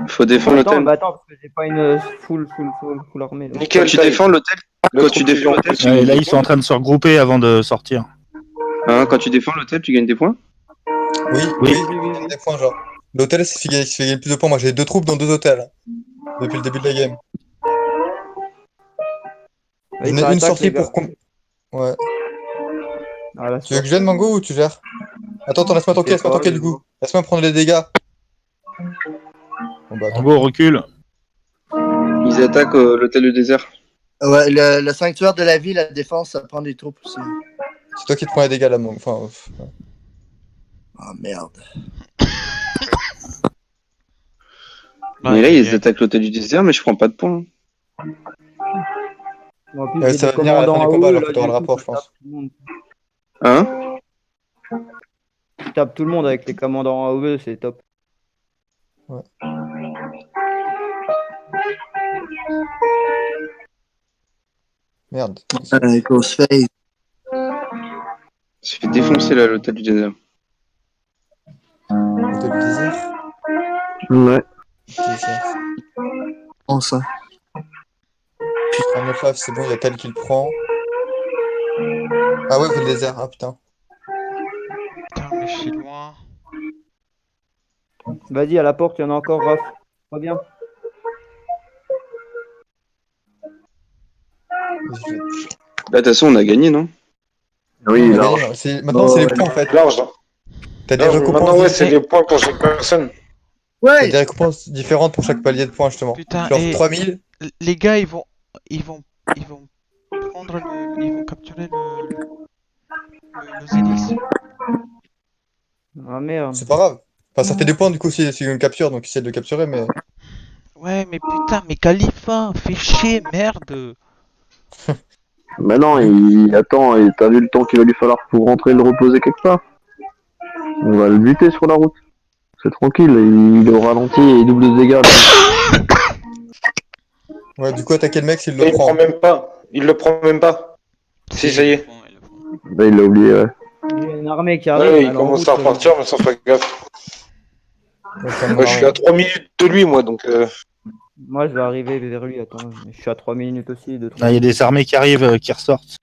[SPEAKER 3] Faut défendre
[SPEAKER 5] Attends,
[SPEAKER 3] l'hôtel.
[SPEAKER 5] bah attends, parce que j'ai pas une full armée là.
[SPEAKER 3] Quand tu défends l'hôtel, quand tu défends l'hôtel, tu
[SPEAKER 6] Ouais, et
[SPEAKER 3] gagnes
[SPEAKER 6] là,
[SPEAKER 3] des
[SPEAKER 6] ils sont
[SPEAKER 3] points.
[SPEAKER 6] en train de se regrouper avant de sortir.
[SPEAKER 3] Hein, quand tu défends l'hôtel, tu gagnes des points.
[SPEAKER 4] Oui,
[SPEAKER 6] Oui.
[SPEAKER 4] j'ai des points, genre. L'hôtel, il se fait gagner plus de points. Moi, j'ai 2 troupes dans 2 hôtels. Hein, depuis le début de la game.
[SPEAKER 5] Vas-y,
[SPEAKER 4] Je n'ai
[SPEAKER 5] ça
[SPEAKER 4] une
[SPEAKER 5] attaque,
[SPEAKER 4] sortie
[SPEAKER 5] les gars.
[SPEAKER 4] pour. Ouais.
[SPEAKER 5] Ah, là,
[SPEAKER 4] Tu veux que je gêne, Mango, ou tu gères? Attends, laisse-moi tanker du coup. Laisse-moi prendre les dégâts. Bon, bah,
[SPEAKER 6] En gros, recule.
[SPEAKER 3] Ils attaquent l'hôtel du désert.
[SPEAKER 2] Ouais, le sanctuaire de la vie, la défense, ça prend des troupes aussi.
[SPEAKER 4] c'est toi qui te prends les dégâts là, Mango. Enfin, ouais.
[SPEAKER 2] Ah merde.
[SPEAKER 3] Mais là, ils attaquent l'hôtel du désert, mais je prends pas de points.
[SPEAKER 5] En plus, j'ai
[SPEAKER 4] Ça
[SPEAKER 5] des
[SPEAKER 4] va venir à la fin
[SPEAKER 5] commandants
[SPEAKER 4] du combat,
[SPEAKER 5] AOE,
[SPEAKER 4] alors
[SPEAKER 5] là,
[SPEAKER 4] que t'auras
[SPEAKER 5] du
[SPEAKER 4] le
[SPEAKER 5] coup,
[SPEAKER 4] rapport,
[SPEAKER 5] je
[SPEAKER 4] je pense.
[SPEAKER 5] tape tout le monde.
[SPEAKER 3] Hein?
[SPEAKER 5] Je tape tout le monde avec les commandants AOE, c'est top.
[SPEAKER 4] Ouais. Merde.
[SPEAKER 2] Ghostface.
[SPEAKER 3] Se fait défoncer là, l'hôtel du désert.
[SPEAKER 4] L'hôtel du désert.
[SPEAKER 7] Ouais.
[SPEAKER 4] Désert.
[SPEAKER 2] On sent.
[SPEAKER 4] Ah, 9 c'est bon, il y a tel qui le prend. Ah ouais, hôtel du désert. Ah putain.
[SPEAKER 1] Putain, mais je suis loin.
[SPEAKER 5] Vas-y, à la porte, il y en a encore, Raph. Reviens.
[SPEAKER 3] Là, de toute façon, on a gagné, non?
[SPEAKER 7] Oui,
[SPEAKER 4] On a
[SPEAKER 7] large.
[SPEAKER 4] gagné, hein. Maintenant, c'est les points en fait.
[SPEAKER 13] Large. Hein.
[SPEAKER 4] T'as des
[SPEAKER 13] Large,
[SPEAKER 4] récompenses.
[SPEAKER 13] maintenant, ouais, c'est des points pour chaque personne.
[SPEAKER 4] T'as des récompenses différentes pour chaque palier de points, justement.
[SPEAKER 1] Putain,
[SPEAKER 4] Genre
[SPEAKER 1] et
[SPEAKER 4] 3000.
[SPEAKER 1] les gars, ils vont prendre ils vont capturer le Zélis.
[SPEAKER 5] Ah merde.
[SPEAKER 4] C'est pas grave. Enfin, ça fait des points du coup si on le capture, donc essaye de le capturer, mais.
[SPEAKER 1] Ouais, mais putain, mais Khalifa, fais chier, merde.
[SPEAKER 7] Mais non, attends, et t'as vu le temps qu'il va lui falloir pour rentrer et le reposer quelque part? On va le buter sur la route. C'est tranquille, il est au ralenti et il double de dégâts.
[SPEAKER 4] Ouais, du coup, attaquer le mec s'il
[SPEAKER 13] Et
[SPEAKER 4] le prend.
[SPEAKER 13] Il le prend même pas. Si, ça y est.
[SPEAKER 7] Bah, il l'a oublié, ouais.
[SPEAKER 5] Il y a une armée qui arrive.
[SPEAKER 13] Ouais, il
[SPEAKER 5] elle est en
[SPEAKER 13] commence
[SPEAKER 5] route,
[SPEAKER 13] à repartir, mais sans faire gaffe. Ouais, je suis à 3 minutes de lui, moi, donc.
[SPEAKER 5] Moi, je vais arriver vers lui. Attends, je suis à 3 minutes aussi. De
[SPEAKER 6] Ah, il y a des armées qui arrivent, qui ressortent.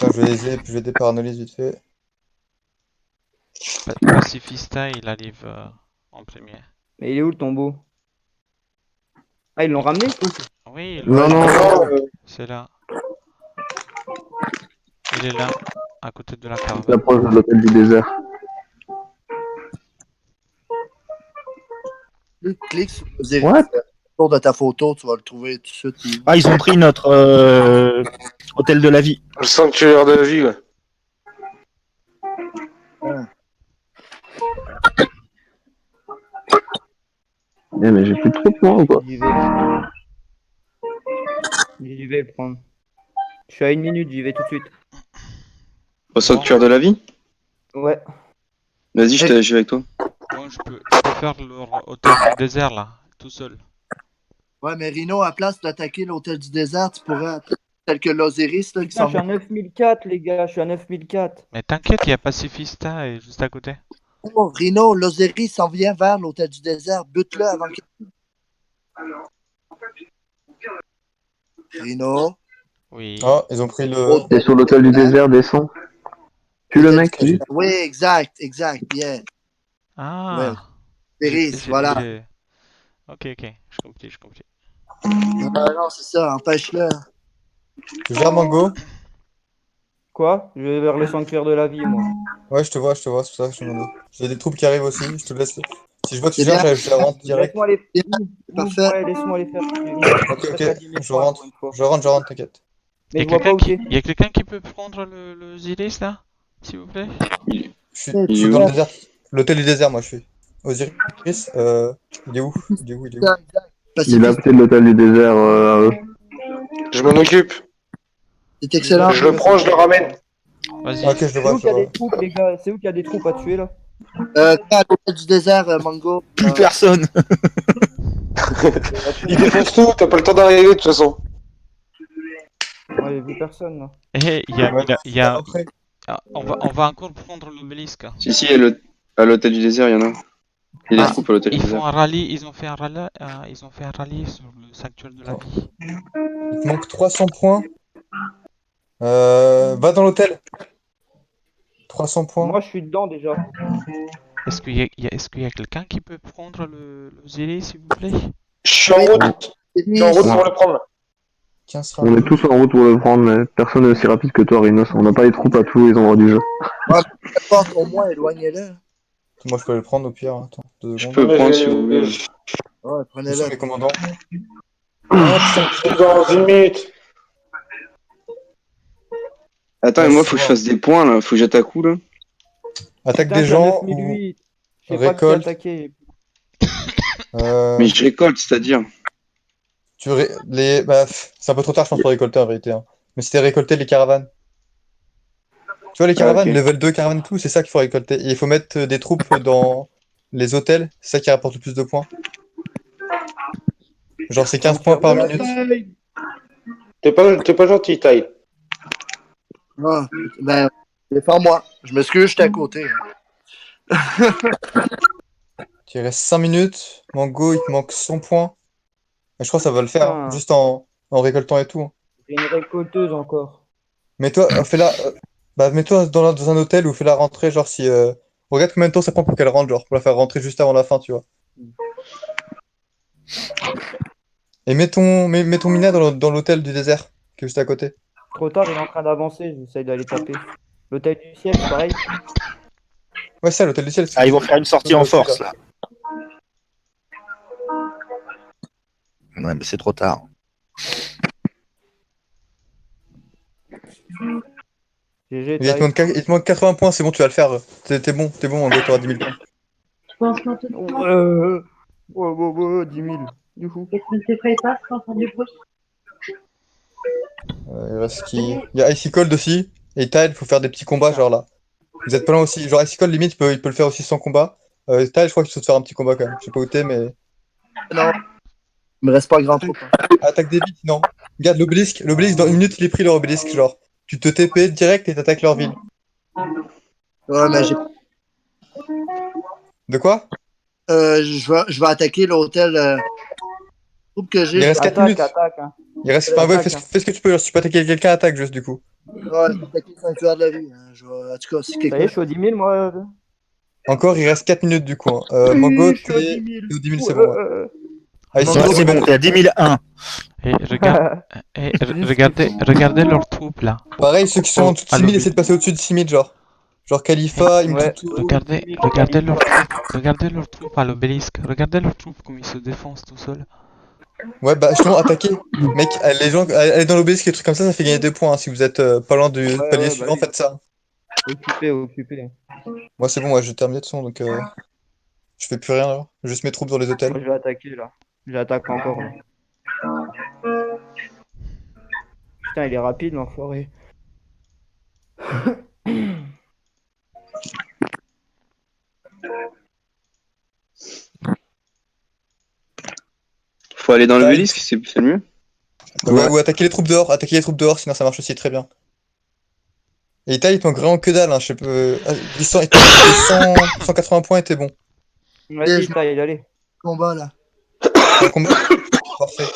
[SPEAKER 4] Attends, je vais aider par analyse vite fait.
[SPEAKER 1] Pacifista, il arrive en premier.
[SPEAKER 5] Mais il est où le tombeau? Ah, ils l'ont ramené?
[SPEAKER 1] Oui,
[SPEAKER 7] Non.
[SPEAKER 1] c'est là. Il est là, à côté de la
[SPEAKER 7] Il
[SPEAKER 1] caravane.
[SPEAKER 7] s'approche de l'hôtel du désert.
[SPEAKER 2] Clique sur le
[SPEAKER 7] What?
[SPEAKER 2] autour de ta photo, tu vas le trouver tout de suite.
[SPEAKER 6] Ah, ils ont pris notre hôtel de la vie.
[SPEAKER 13] Le sanctuaire de la vie, ouais.
[SPEAKER 7] Mais j'ai plus trop de points ou quoi?
[SPEAKER 5] J'y vais le prendre. Je suis à 1 minute, j'y vais tout de suite.
[SPEAKER 3] Au sanctuaire de la vie?
[SPEAKER 5] Ouais.
[SPEAKER 3] Vas-y, je vais avec toi.
[SPEAKER 1] Bon, je peux faire leur hôtel du désert là, tout seul.
[SPEAKER 2] Ouais, mais Rino, à place d'attaquer l'hôtel du désert, tu pourrais attaquer tel que l'Osiris là, qui
[SPEAKER 5] Putain,
[SPEAKER 2] s'en
[SPEAKER 5] je suis à
[SPEAKER 2] va.
[SPEAKER 5] 9004, les gars, je suis à 9004.
[SPEAKER 1] Mais t'inquiète, il y a Pacifista et juste à côté.
[SPEAKER 2] Oh, Rino, l'Osiris s'en vient vers l'hôtel du désert. Bute-le avant qu'il. Rino.
[SPEAKER 1] Oui.
[SPEAKER 4] Ah, ils ont pris le.
[SPEAKER 7] T'es sur l'hôtel du désert, descends. Tue le mec, vite.
[SPEAKER 2] Oui, exact, bien.
[SPEAKER 1] Ah.
[SPEAKER 2] Osiris, voilà.
[SPEAKER 1] Ok, je compris.
[SPEAKER 2] Non, c'est ça, empêche-le.
[SPEAKER 4] Tu gères Mango?
[SPEAKER 5] Quoi? Je vais vers le sanctuaire de la vie, moi.
[SPEAKER 4] Ouais, je te vois, c'est pour ça que je te demande. J'ai des troupes qui arrivent aussi, je te laisse. Si je vois que tu
[SPEAKER 2] C'est
[SPEAKER 4] gères,
[SPEAKER 2] bien.
[SPEAKER 4] je la rentre direct.
[SPEAKER 5] Laisse-moi les...
[SPEAKER 2] Parfait.
[SPEAKER 5] Ouais, laisse-moi les faire.
[SPEAKER 4] Ok, je rentre, t'inquiète.
[SPEAKER 5] Mais je vois pas où c'est.
[SPEAKER 1] Il y a quelqu'un qui peut prendre le Zélis là, s'il vous plaît?
[SPEAKER 4] Je suis dans le désert. L'hôtel du désert, moi je suis. Osiris, il est où? Il est où?
[SPEAKER 7] Il a pris l'hôtel du désert à eux.
[SPEAKER 13] Je m'en occupe.
[SPEAKER 2] C'est excellent.
[SPEAKER 13] Je le prends, je le ramène.
[SPEAKER 1] Vas-y.
[SPEAKER 4] Ok, je le
[SPEAKER 5] C'est
[SPEAKER 4] vois.
[SPEAKER 5] où qu'il y a des troupes, les gars? C'est où qu'il y a des troupes à tuer là?
[SPEAKER 2] À l'hôtel du désert, Mango.
[SPEAKER 6] Plus personne.
[SPEAKER 13] Il défonce tout, t'as pas le temps d'arriver de toute façon.
[SPEAKER 5] Ouais, j'ai vu personne là.
[SPEAKER 1] Eh, on va encore prendre l'obélisque.
[SPEAKER 3] Si, à l'hôtel du désert, il y en a. Il y a des troupes à l'hôtel du
[SPEAKER 1] Ils
[SPEAKER 3] désert.
[SPEAKER 1] font un rallye, ils ont fait un rallye sur le sanctuaire de la vie.
[SPEAKER 4] Il te manque 300 points. Va dans l'hôtel. 300 points.
[SPEAKER 5] Moi je suis dedans déjà.
[SPEAKER 1] Est-ce qu'il y a quelqu'un qui peut prendre le Zélis, s'il vous plaît?
[SPEAKER 13] Je suis en route. Je suis en route pour le prendre.
[SPEAKER 7] On est tous en route pour le prendre, mais personne n'est aussi rapide que toi, Rhinos. On n'a pas les troupes à tous les endroits du jeu.
[SPEAKER 2] Au moins, éloignez-le.
[SPEAKER 4] Moi je peux le prendre au pire. Attends, 2
[SPEAKER 3] Je
[SPEAKER 4] secondes.
[SPEAKER 3] peux le prendre si vous voulez.
[SPEAKER 2] Ouais,
[SPEAKER 4] Où sont
[SPEAKER 2] prenez-le.
[SPEAKER 4] les commandants?
[SPEAKER 13] Dans 1 minute.
[SPEAKER 3] Attends, mais moi, faut que je fasse des points là. Faut que j'attaque où là?
[SPEAKER 4] Attaque
[SPEAKER 5] Putain,
[SPEAKER 4] des
[SPEAKER 5] je suis à
[SPEAKER 4] gens.
[SPEAKER 5] 9008. Je sais pas qui
[SPEAKER 4] récolte.
[SPEAKER 5] attaquer.
[SPEAKER 3] Mais je récolte, c'est-à-dire.
[SPEAKER 4] C'est un peu trop tard, je pense, pour récolter en réalité. Hein. Mais c'était récolter les caravanes. Tu vois, les caravanes,
[SPEAKER 7] ok.
[SPEAKER 4] level 2 caravane et tout, c'est ça qu'il faut récolter. Et il faut mettre des troupes dans les hôtels, c'est ça qui rapporte le plus de points. Genre, c'est 15 points par minute.
[SPEAKER 13] T'es pas gentil, Ty.
[SPEAKER 2] Ah, ben, défends-moi. Je m'excuse, j'étais à côté.
[SPEAKER 4] Il reste 5 minutes. Mango, il te manque 100 points. Et je crois que ça va le faire, hein,
[SPEAKER 5] Putain,
[SPEAKER 4] juste en récoltant et tout. Hein.
[SPEAKER 5] j'ai une récolteuse encore.
[SPEAKER 4] Mets-toi, mets-toi dans un hôtel ou fais-la rentrer, genre si. Regarde combien de temps ça prend pour qu'elle rentre, genre, pour la faire rentrer juste avant la fin, tu vois. Et mets ton mina dans l'hôtel du désert, qui est juste à côté.
[SPEAKER 5] Trop tard, il est en train d'avancer, j'essaye d'aller taper. L'hôtel du ciel, c'est pareil.
[SPEAKER 4] Ouais, ça, l'hôtel du ciel.
[SPEAKER 6] Ah, ils vont faire une sortie en force, là. Ouais, mais c'est trop tard.
[SPEAKER 5] GG,
[SPEAKER 4] Il te manque 80 points, c'est bon, tu vas le faire. T'es bon, Mango, t'auras 10 000 points.
[SPEAKER 14] Je pense maintenant.
[SPEAKER 5] Ouais, 10 000. Du coup.
[SPEAKER 14] Et tu ne t'effrayes pas quand t'entends du bruit.
[SPEAKER 4] Il reste qui? Il y a Icy Cold aussi. Et Tile, il faut faire des petits combats, genre là. Vous êtes pas loin aussi. Genre Icy Cold, limite, il peut le faire aussi sans combat. Tile, je crois qu'il faut te faire un petit combat quand même. Je sais pas où t'es, mais.
[SPEAKER 2] Non. Il me reste pas grand troupe.
[SPEAKER 4] Attaque des vides, non. Regarde l'obélisque. L'obélisque, dans une minute, il est pris leur obélisque, genre. Tu te TP direct et t'attaques leur ville.
[SPEAKER 2] Ouais, mais j'ai.
[SPEAKER 4] De quoi?
[SPEAKER 2] Je vais attaquer l'hôtel. Troupe que j'ai.
[SPEAKER 4] Il reste 4 minutes.
[SPEAKER 5] Attaque, hein.
[SPEAKER 4] Il reste. Enfin, ouais, fais ce que tu peux. Si tu peux attaquer quelqu'un, attaque juste du coup.
[SPEAKER 2] Ouais, je vais attaquer le sanctuaire de la vie. Hein. En tout cas, si
[SPEAKER 5] Ça y est,
[SPEAKER 2] quelqu'un.
[SPEAKER 5] je suis au 10 000, moi.
[SPEAKER 4] Encore, il reste 4 minutes du coup. Hein.
[SPEAKER 5] Oui,
[SPEAKER 4] Mango,
[SPEAKER 5] je suis au 10 000.
[SPEAKER 4] t'es au 10 000, c'est bon. Ouais. Ah, ici,
[SPEAKER 6] Ouais, c'est bon, t'es à 10 001.
[SPEAKER 1] Et regardez leurs troupes là.
[SPEAKER 4] Pareil, ceux qui sont en dessous de 6 000, essaient de passer au-dessus de 6 000, genre. Genre Khalifa, Imtutu.
[SPEAKER 1] Regardez leurs troupes à l'obélisque. Regardez leurs troupes comme ils se défoncent tout seuls.
[SPEAKER 4] Ouais, bah justement, attaquer. Mec, les gens, aller dans l'obélisque et des trucs comme ça fait gagner 2 points. Hein. Si vous êtes pas loin du palier suivant, faites ça.
[SPEAKER 5] Occupé.
[SPEAKER 4] Moi, c'est bon, moi, j'ai terminé de son, donc je fais plus rien alors. Juste mes troupes dans les hôtels.
[SPEAKER 5] Moi, je vais attaquer là. J'attaque encore là. Putain, il est rapide, l'enfoiré.
[SPEAKER 3] Faut aller dans l'obélisque, c'est le mieux.
[SPEAKER 4] Ouais, ou attaquer les troupes dehors, sinon ça marche aussi très bien. Et Italie, il te manque vraiment que dalle, hein, je sais pas. 180 points étaient bons.
[SPEAKER 5] Vas-y, Italie, allez.
[SPEAKER 2] Combat là.
[SPEAKER 4] Un combat. Parfait.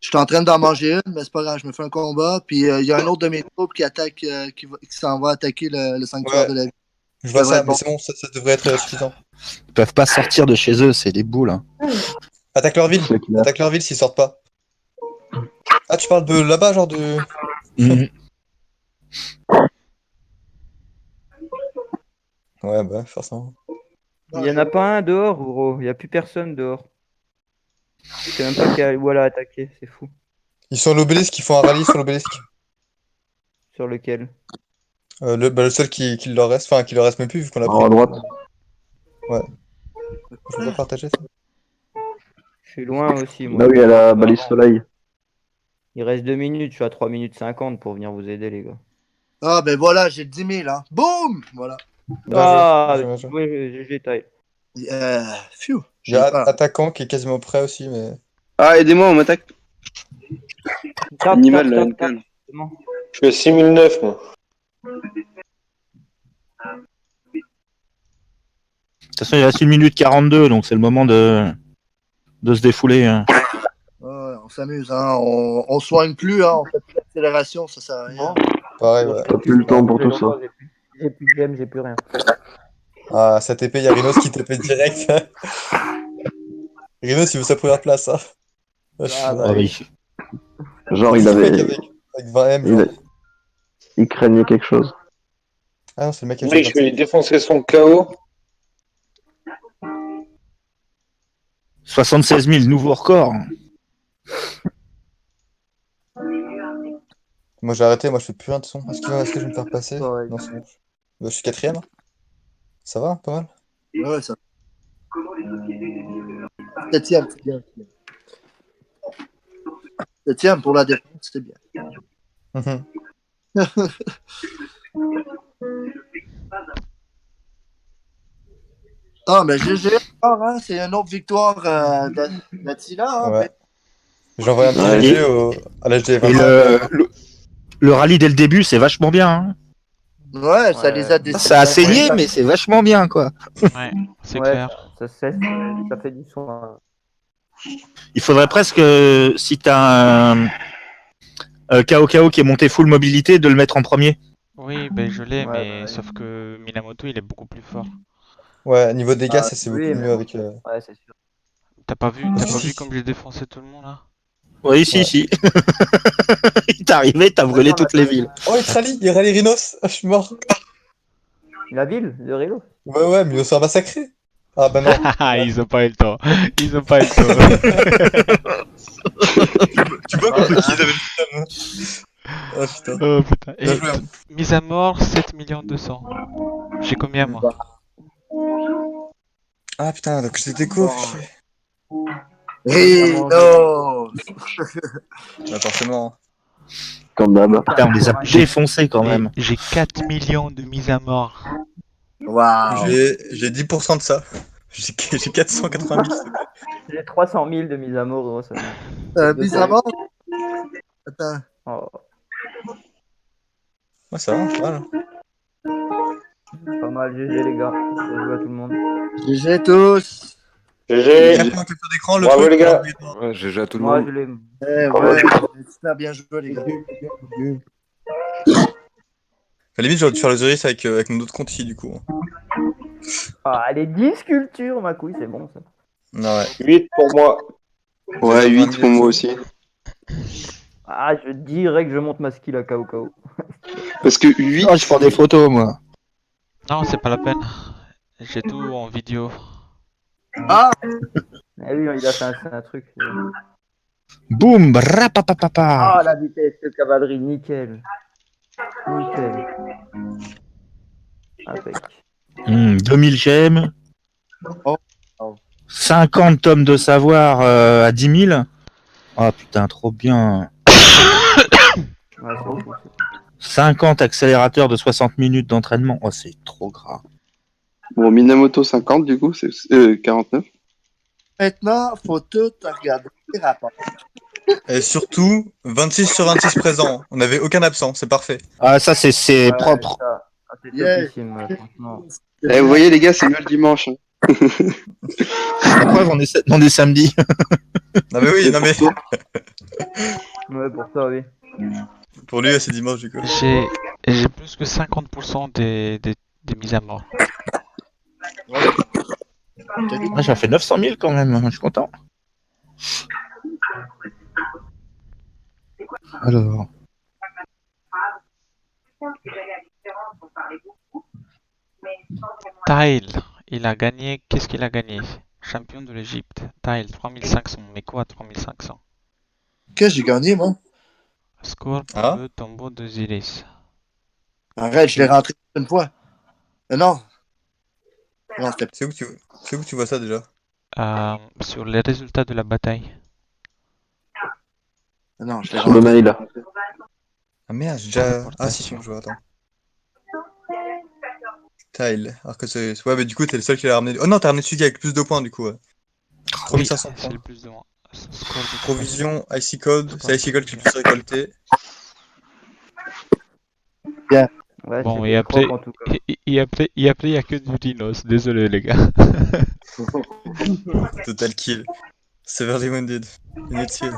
[SPEAKER 2] Je suis en train d'en manger une, mais c'est pas grave, je me fais un combat. Puis il y a un autre de mes troupes qui attaque, qui s'en va attaquer le sanctuaire de la vie.
[SPEAKER 4] Je vois ça, mais c'est bon, ça devrait être suffisant.
[SPEAKER 6] Ils peuvent pas sortir de chez eux, c'est des boules. Hein.
[SPEAKER 4] Attaque leur ville s'ils sortent pas. Ah, tu parles de là-bas, genre de. Ouais, bah, forcément.
[SPEAKER 5] Il y en a pas un dehors, gros. Il y a plus personne dehors. Je sais même pas où elle a attaqué, c'est fou.
[SPEAKER 4] Ils sont à l'obélisque, ils font un rallye sur l'obélisque.
[SPEAKER 5] Sur lequel?
[SPEAKER 4] Le seul qui leur reste, enfin qui leur reste même plus vu qu'on a pris.
[SPEAKER 7] À droite.
[SPEAKER 4] Ouais. Je peux pas partager ça.
[SPEAKER 5] Je suis loin aussi, moi.
[SPEAKER 7] Là où il y a la balise soleil.
[SPEAKER 5] Il reste 2 minutes, je suis à 3 minutes 50 pour venir vous aider, les gars.
[SPEAKER 2] Ah, ben voilà, j'ai 10 000, hein. Boum! Voilà.
[SPEAKER 5] Ah, oui, j'ai taille.
[SPEAKER 2] Phew.
[SPEAKER 4] Il y a attaquant qui est quasiment prêt aussi, mais.
[SPEAKER 3] Ah, aidez-moi, on m'attaque. Animal, là, une canne.
[SPEAKER 13] Je suis à 6009, moi.
[SPEAKER 6] De toute façon, il reste 1 minute 42, donc c'est le moment de se défouler. Hein.
[SPEAKER 2] Ouais, on s'amuse, hein. On soigne plus, hein. On fait plus d'accélération, ça sert à rien.
[SPEAKER 4] Pareil, ouais.
[SPEAKER 7] T'as plus le temps pour tout ça.
[SPEAKER 5] J'ai plus de gemmes, j'ai plus rien.
[SPEAKER 4] Ah, ça TP, il y a Rhinos qui TP direct. Rhinos, il veut sa première place, hein.
[SPEAKER 5] Bah
[SPEAKER 6] oui.
[SPEAKER 7] Genre, il avait.
[SPEAKER 4] Avec 20M,
[SPEAKER 7] il craignait quelque chose.
[SPEAKER 4] Ah non, c'est le mec qui a
[SPEAKER 13] Mec, je vais lui défoncer son KO.
[SPEAKER 6] 76 000, nouveau record.
[SPEAKER 4] Moi j'ai arrêté, moi je fais plus rien de son. Est-ce que je vais me faire passer? Non, c'est bon. Bah, je suis 4ème. Ça va, pas mal?
[SPEAKER 2] Ouais, ça. Septième, c'est bien. Septième pour la défense, c'est bien. Ah, mais GG encore, hein, c'est une autre victoire d'Attila. Hein,
[SPEAKER 4] Ouais. J'ai envoyé un petit
[SPEAKER 6] Ouais.
[SPEAKER 4] GG à l'HDF.
[SPEAKER 6] Et le rallye dès le début, c'est vachement bien. Hein.
[SPEAKER 2] Ouais, ça les a décidés.
[SPEAKER 6] Ça a saigné, mais c'est vachement bien, quoi.
[SPEAKER 1] Ouais, c'est clair.
[SPEAKER 5] Ça cesse, ça fait du son.
[SPEAKER 6] Il faudrait presque, si t'as un KO qui est monté full mobilité, de le mettre en premier.
[SPEAKER 1] Oui, ben je l'ai,
[SPEAKER 5] Ouais,
[SPEAKER 1] mais
[SPEAKER 5] bah,
[SPEAKER 1] sauf que Minamoto il est beaucoup plus fort.
[SPEAKER 4] Ouais, niveau dégâts, ça c'est
[SPEAKER 5] oui,
[SPEAKER 4] beaucoup
[SPEAKER 5] mais
[SPEAKER 4] mieux avec.
[SPEAKER 5] Ouais, c'est sûr.
[SPEAKER 1] T'as pas vu comme j'ai défoncé tout le monde là?
[SPEAKER 6] Oui, si. Il t'est arrivé, t'as brûlé toutes les villes.
[SPEAKER 4] Oh, il rallye Rhinos. Ah, je suis mort.
[SPEAKER 5] La ville de Rilo.
[SPEAKER 4] Ouais, mais on s'est massacré. Ah bah non.
[SPEAKER 1] Ils ont pas eu le temps. Ils ont pas eu le temps.
[SPEAKER 4] Tu vois contre qui ils avaient le putain. Oh putain.
[SPEAKER 1] Oh putain. Et
[SPEAKER 4] Bien joué, hein.
[SPEAKER 1] mise à mort 7 200 000. J'ai combien moi?
[SPEAKER 4] Ah putain, donc je déco.
[SPEAKER 2] Rino.
[SPEAKER 4] Bah forcément.
[SPEAKER 7] Comme d'hab.
[SPEAKER 6] Putain, on les a défoncés quand même.
[SPEAKER 1] J'ai 4 millions de mises à mort.
[SPEAKER 2] Waouh.
[SPEAKER 4] J'ai 10% de ça. J'ai 480 000.
[SPEAKER 5] J'ai 300 000 de mise à mort, gros. Ça...
[SPEAKER 2] Mise à mort. Attends.
[SPEAKER 5] Oh.
[SPEAKER 4] Ouais, ça va, pas mal.
[SPEAKER 5] Pas mal, GG les gars. Bien joué à tout le monde.
[SPEAKER 2] GG tous.
[SPEAKER 13] GG.
[SPEAKER 4] D'écran, le
[SPEAKER 13] Bravo
[SPEAKER 4] truc,
[SPEAKER 13] les gars.
[SPEAKER 15] Ouais, GG à tout le
[SPEAKER 5] Moi,
[SPEAKER 15] monde.
[SPEAKER 5] je l'ai.
[SPEAKER 2] Ouais, super bien joué les gars.
[SPEAKER 4] À la limite, j'aurais dû faire le Zeris avec mon autre compte ici, du coup.
[SPEAKER 5] Ah, les 10 sculptures, ma couille, c'est bon ça.
[SPEAKER 4] Non, ouais.
[SPEAKER 13] 8 pour moi.
[SPEAKER 3] Ouais, 8 pour moi aussi.
[SPEAKER 5] Ah, je dirais que je monte ma skill à KO.
[SPEAKER 3] Parce que 8.
[SPEAKER 6] Oh, je prends des photos, moi.
[SPEAKER 1] Non, c'est pas la peine. J'ai tout en vidéo.
[SPEAKER 2] Ah.
[SPEAKER 5] Ah oui, il a fait un truc.
[SPEAKER 6] Boum, brapapapapa.
[SPEAKER 5] Ah, la vitesse de cavalerie, nickel. Nickel. Impec.
[SPEAKER 6] 2000 gemmes.
[SPEAKER 2] Oh.
[SPEAKER 6] 50 tomes de savoir à 10 000. Ah putain, trop bien.
[SPEAKER 5] Ouais, c'est bon,
[SPEAKER 6] 50 accélérateurs de 60 minutes d'entraînement. Oh, c'est trop gras.
[SPEAKER 3] Bon, Minamoto 50 du coup, c'est 49.
[SPEAKER 2] Maintenant, faut tout regarder les rapports.
[SPEAKER 4] Et surtout, 26 sur 26 présents. On n'avait aucun absent, c'est parfait.
[SPEAKER 6] Ah, ça, c'est propre.
[SPEAKER 5] C'est
[SPEAKER 2] Yeah.
[SPEAKER 5] topissime, franchement.
[SPEAKER 3] Eh, vous voyez les gars, c'est mieux le dimanche. Hein.
[SPEAKER 6] La preuve, on est samedi.
[SPEAKER 4] Non mais oui, non mais...
[SPEAKER 5] Ouais, pour ça, oui.
[SPEAKER 4] Pour lui, c'est dimanche, du coup.
[SPEAKER 1] J'ai plus que 50% des mises à mort.
[SPEAKER 6] Ah, j'ai fait 900 000 quand même, je suis content. Alors.
[SPEAKER 1] Tile, il a gagné. Qu'est-ce qu'il a gagné? Champion de l'Egypte. Tile, 3500. Mais quoi, 3500?
[SPEAKER 2] Qu'est-ce que j'ai gagné, moi?
[SPEAKER 1] Score pour
[SPEAKER 4] Ah.
[SPEAKER 1] le tombeau d'Osiris.
[SPEAKER 2] Arrête, je l'ai rentré une fois. Non. Non, c'était
[SPEAKER 4] C'est où que tu vois ça déjà?
[SPEAKER 1] Sur les résultats de la bataille.
[SPEAKER 2] Non, je l'ai
[SPEAKER 7] Sur le
[SPEAKER 2] rentré.
[SPEAKER 7] mail.
[SPEAKER 4] Ah merde, j'ai déjà... Ah si, je vois, attends. Tile. Alors que c'est... Ouais, mais du coup, t'es le seul qui l'a ramené... Oh non, t'as ramené celui qui a le plus de points, du coup, ouais. 3500
[SPEAKER 1] C'est
[SPEAKER 4] points.
[SPEAKER 1] le plus de moi. Score de
[SPEAKER 4] Provision, IC Code, c'est IC Code qui est le plus récolté.
[SPEAKER 5] Ouais,
[SPEAKER 1] Bon,
[SPEAKER 5] c'était
[SPEAKER 1] et après,
[SPEAKER 5] propre, en tout cas.
[SPEAKER 1] il y a que du Rhinos. Désolé, les gars.
[SPEAKER 4] Total kill. Severely wounded. Inutile.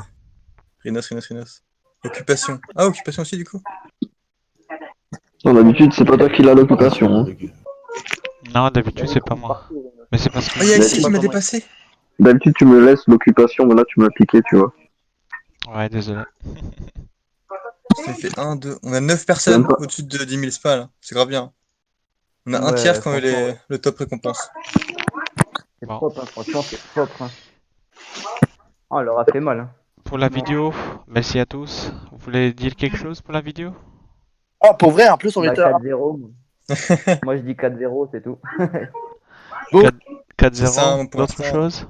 [SPEAKER 4] Rhinos. Occupation. Ah, occupation aussi, du coup.
[SPEAKER 7] Non, d'habitude, c'est pas toi qui l'as l'occupation. Hein.
[SPEAKER 1] Non, d'habitude, c'est pas moi. Mais c'est parce que.
[SPEAKER 4] Oh, y'a ici qui m'a dépassé.
[SPEAKER 7] D'habitude, tu me laisses l'occupation, mais là, tu m'as piqué, tu vois.
[SPEAKER 1] Ouais, désolé.
[SPEAKER 4] Ça fait 1, 2... On a 9 personnes
[SPEAKER 7] Même pas.
[SPEAKER 4] au-dessus de 10 000 spalls. C'est grave bien. On a un
[SPEAKER 5] Ouais,
[SPEAKER 4] tiers quand il
[SPEAKER 5] franchement,
[SPEAKER 4] est le top récompense.
[SPEAKER 5] C'est
[SPEAKER 1] Bon.
[SPEAKER 5] propre, hein, franchement, c'est propre. Hein. Oh, elle leur a fait mal. Hein.
[SPEAKER 1] Pour la vidéo, merci à tous. Vous voulez dire quelque chose pour la vidéo?
[SPEAKER 2] Ah, pour vrai, en plus, on
[SPEAKER 5] Bah,
[SPEAKER 2] était.
[SPEAKER 5] 4-0. Moi, je dis 4-0, c'est tout.
[SPEAKER 1] 4-0,
[SPEAKER 4] C'est ça, pour
[SPEAKER 1] d'autres
[SPEAKER 4] l'instant.
[SPEAKER 1] choses?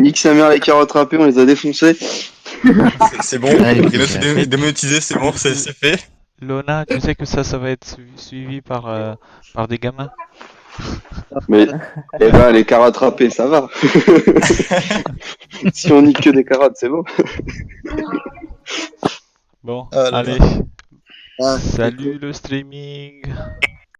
[SPEAKER 3] Nique sa mère, les carottes râpées, on les a défoncées.
[SPEAKER 4] C'est bon,
[SPEAKER 1] Allez,
[SPEAKER 4] Rhino c'est démonétisé, c'est bon, c'est fait.
[SPEAKER 1] Lona, tu sais que ça va être suivi par des gamins.
[SPEAKER 3] Mais, eh ben, les carottes râpées, ça va. Si on nique que des carottes, c'est bon.
[SPEAKER 1] Bon,
[SPEAKER 4] Ah là là.
[SPEAKER 1] allez. Salut le streaming.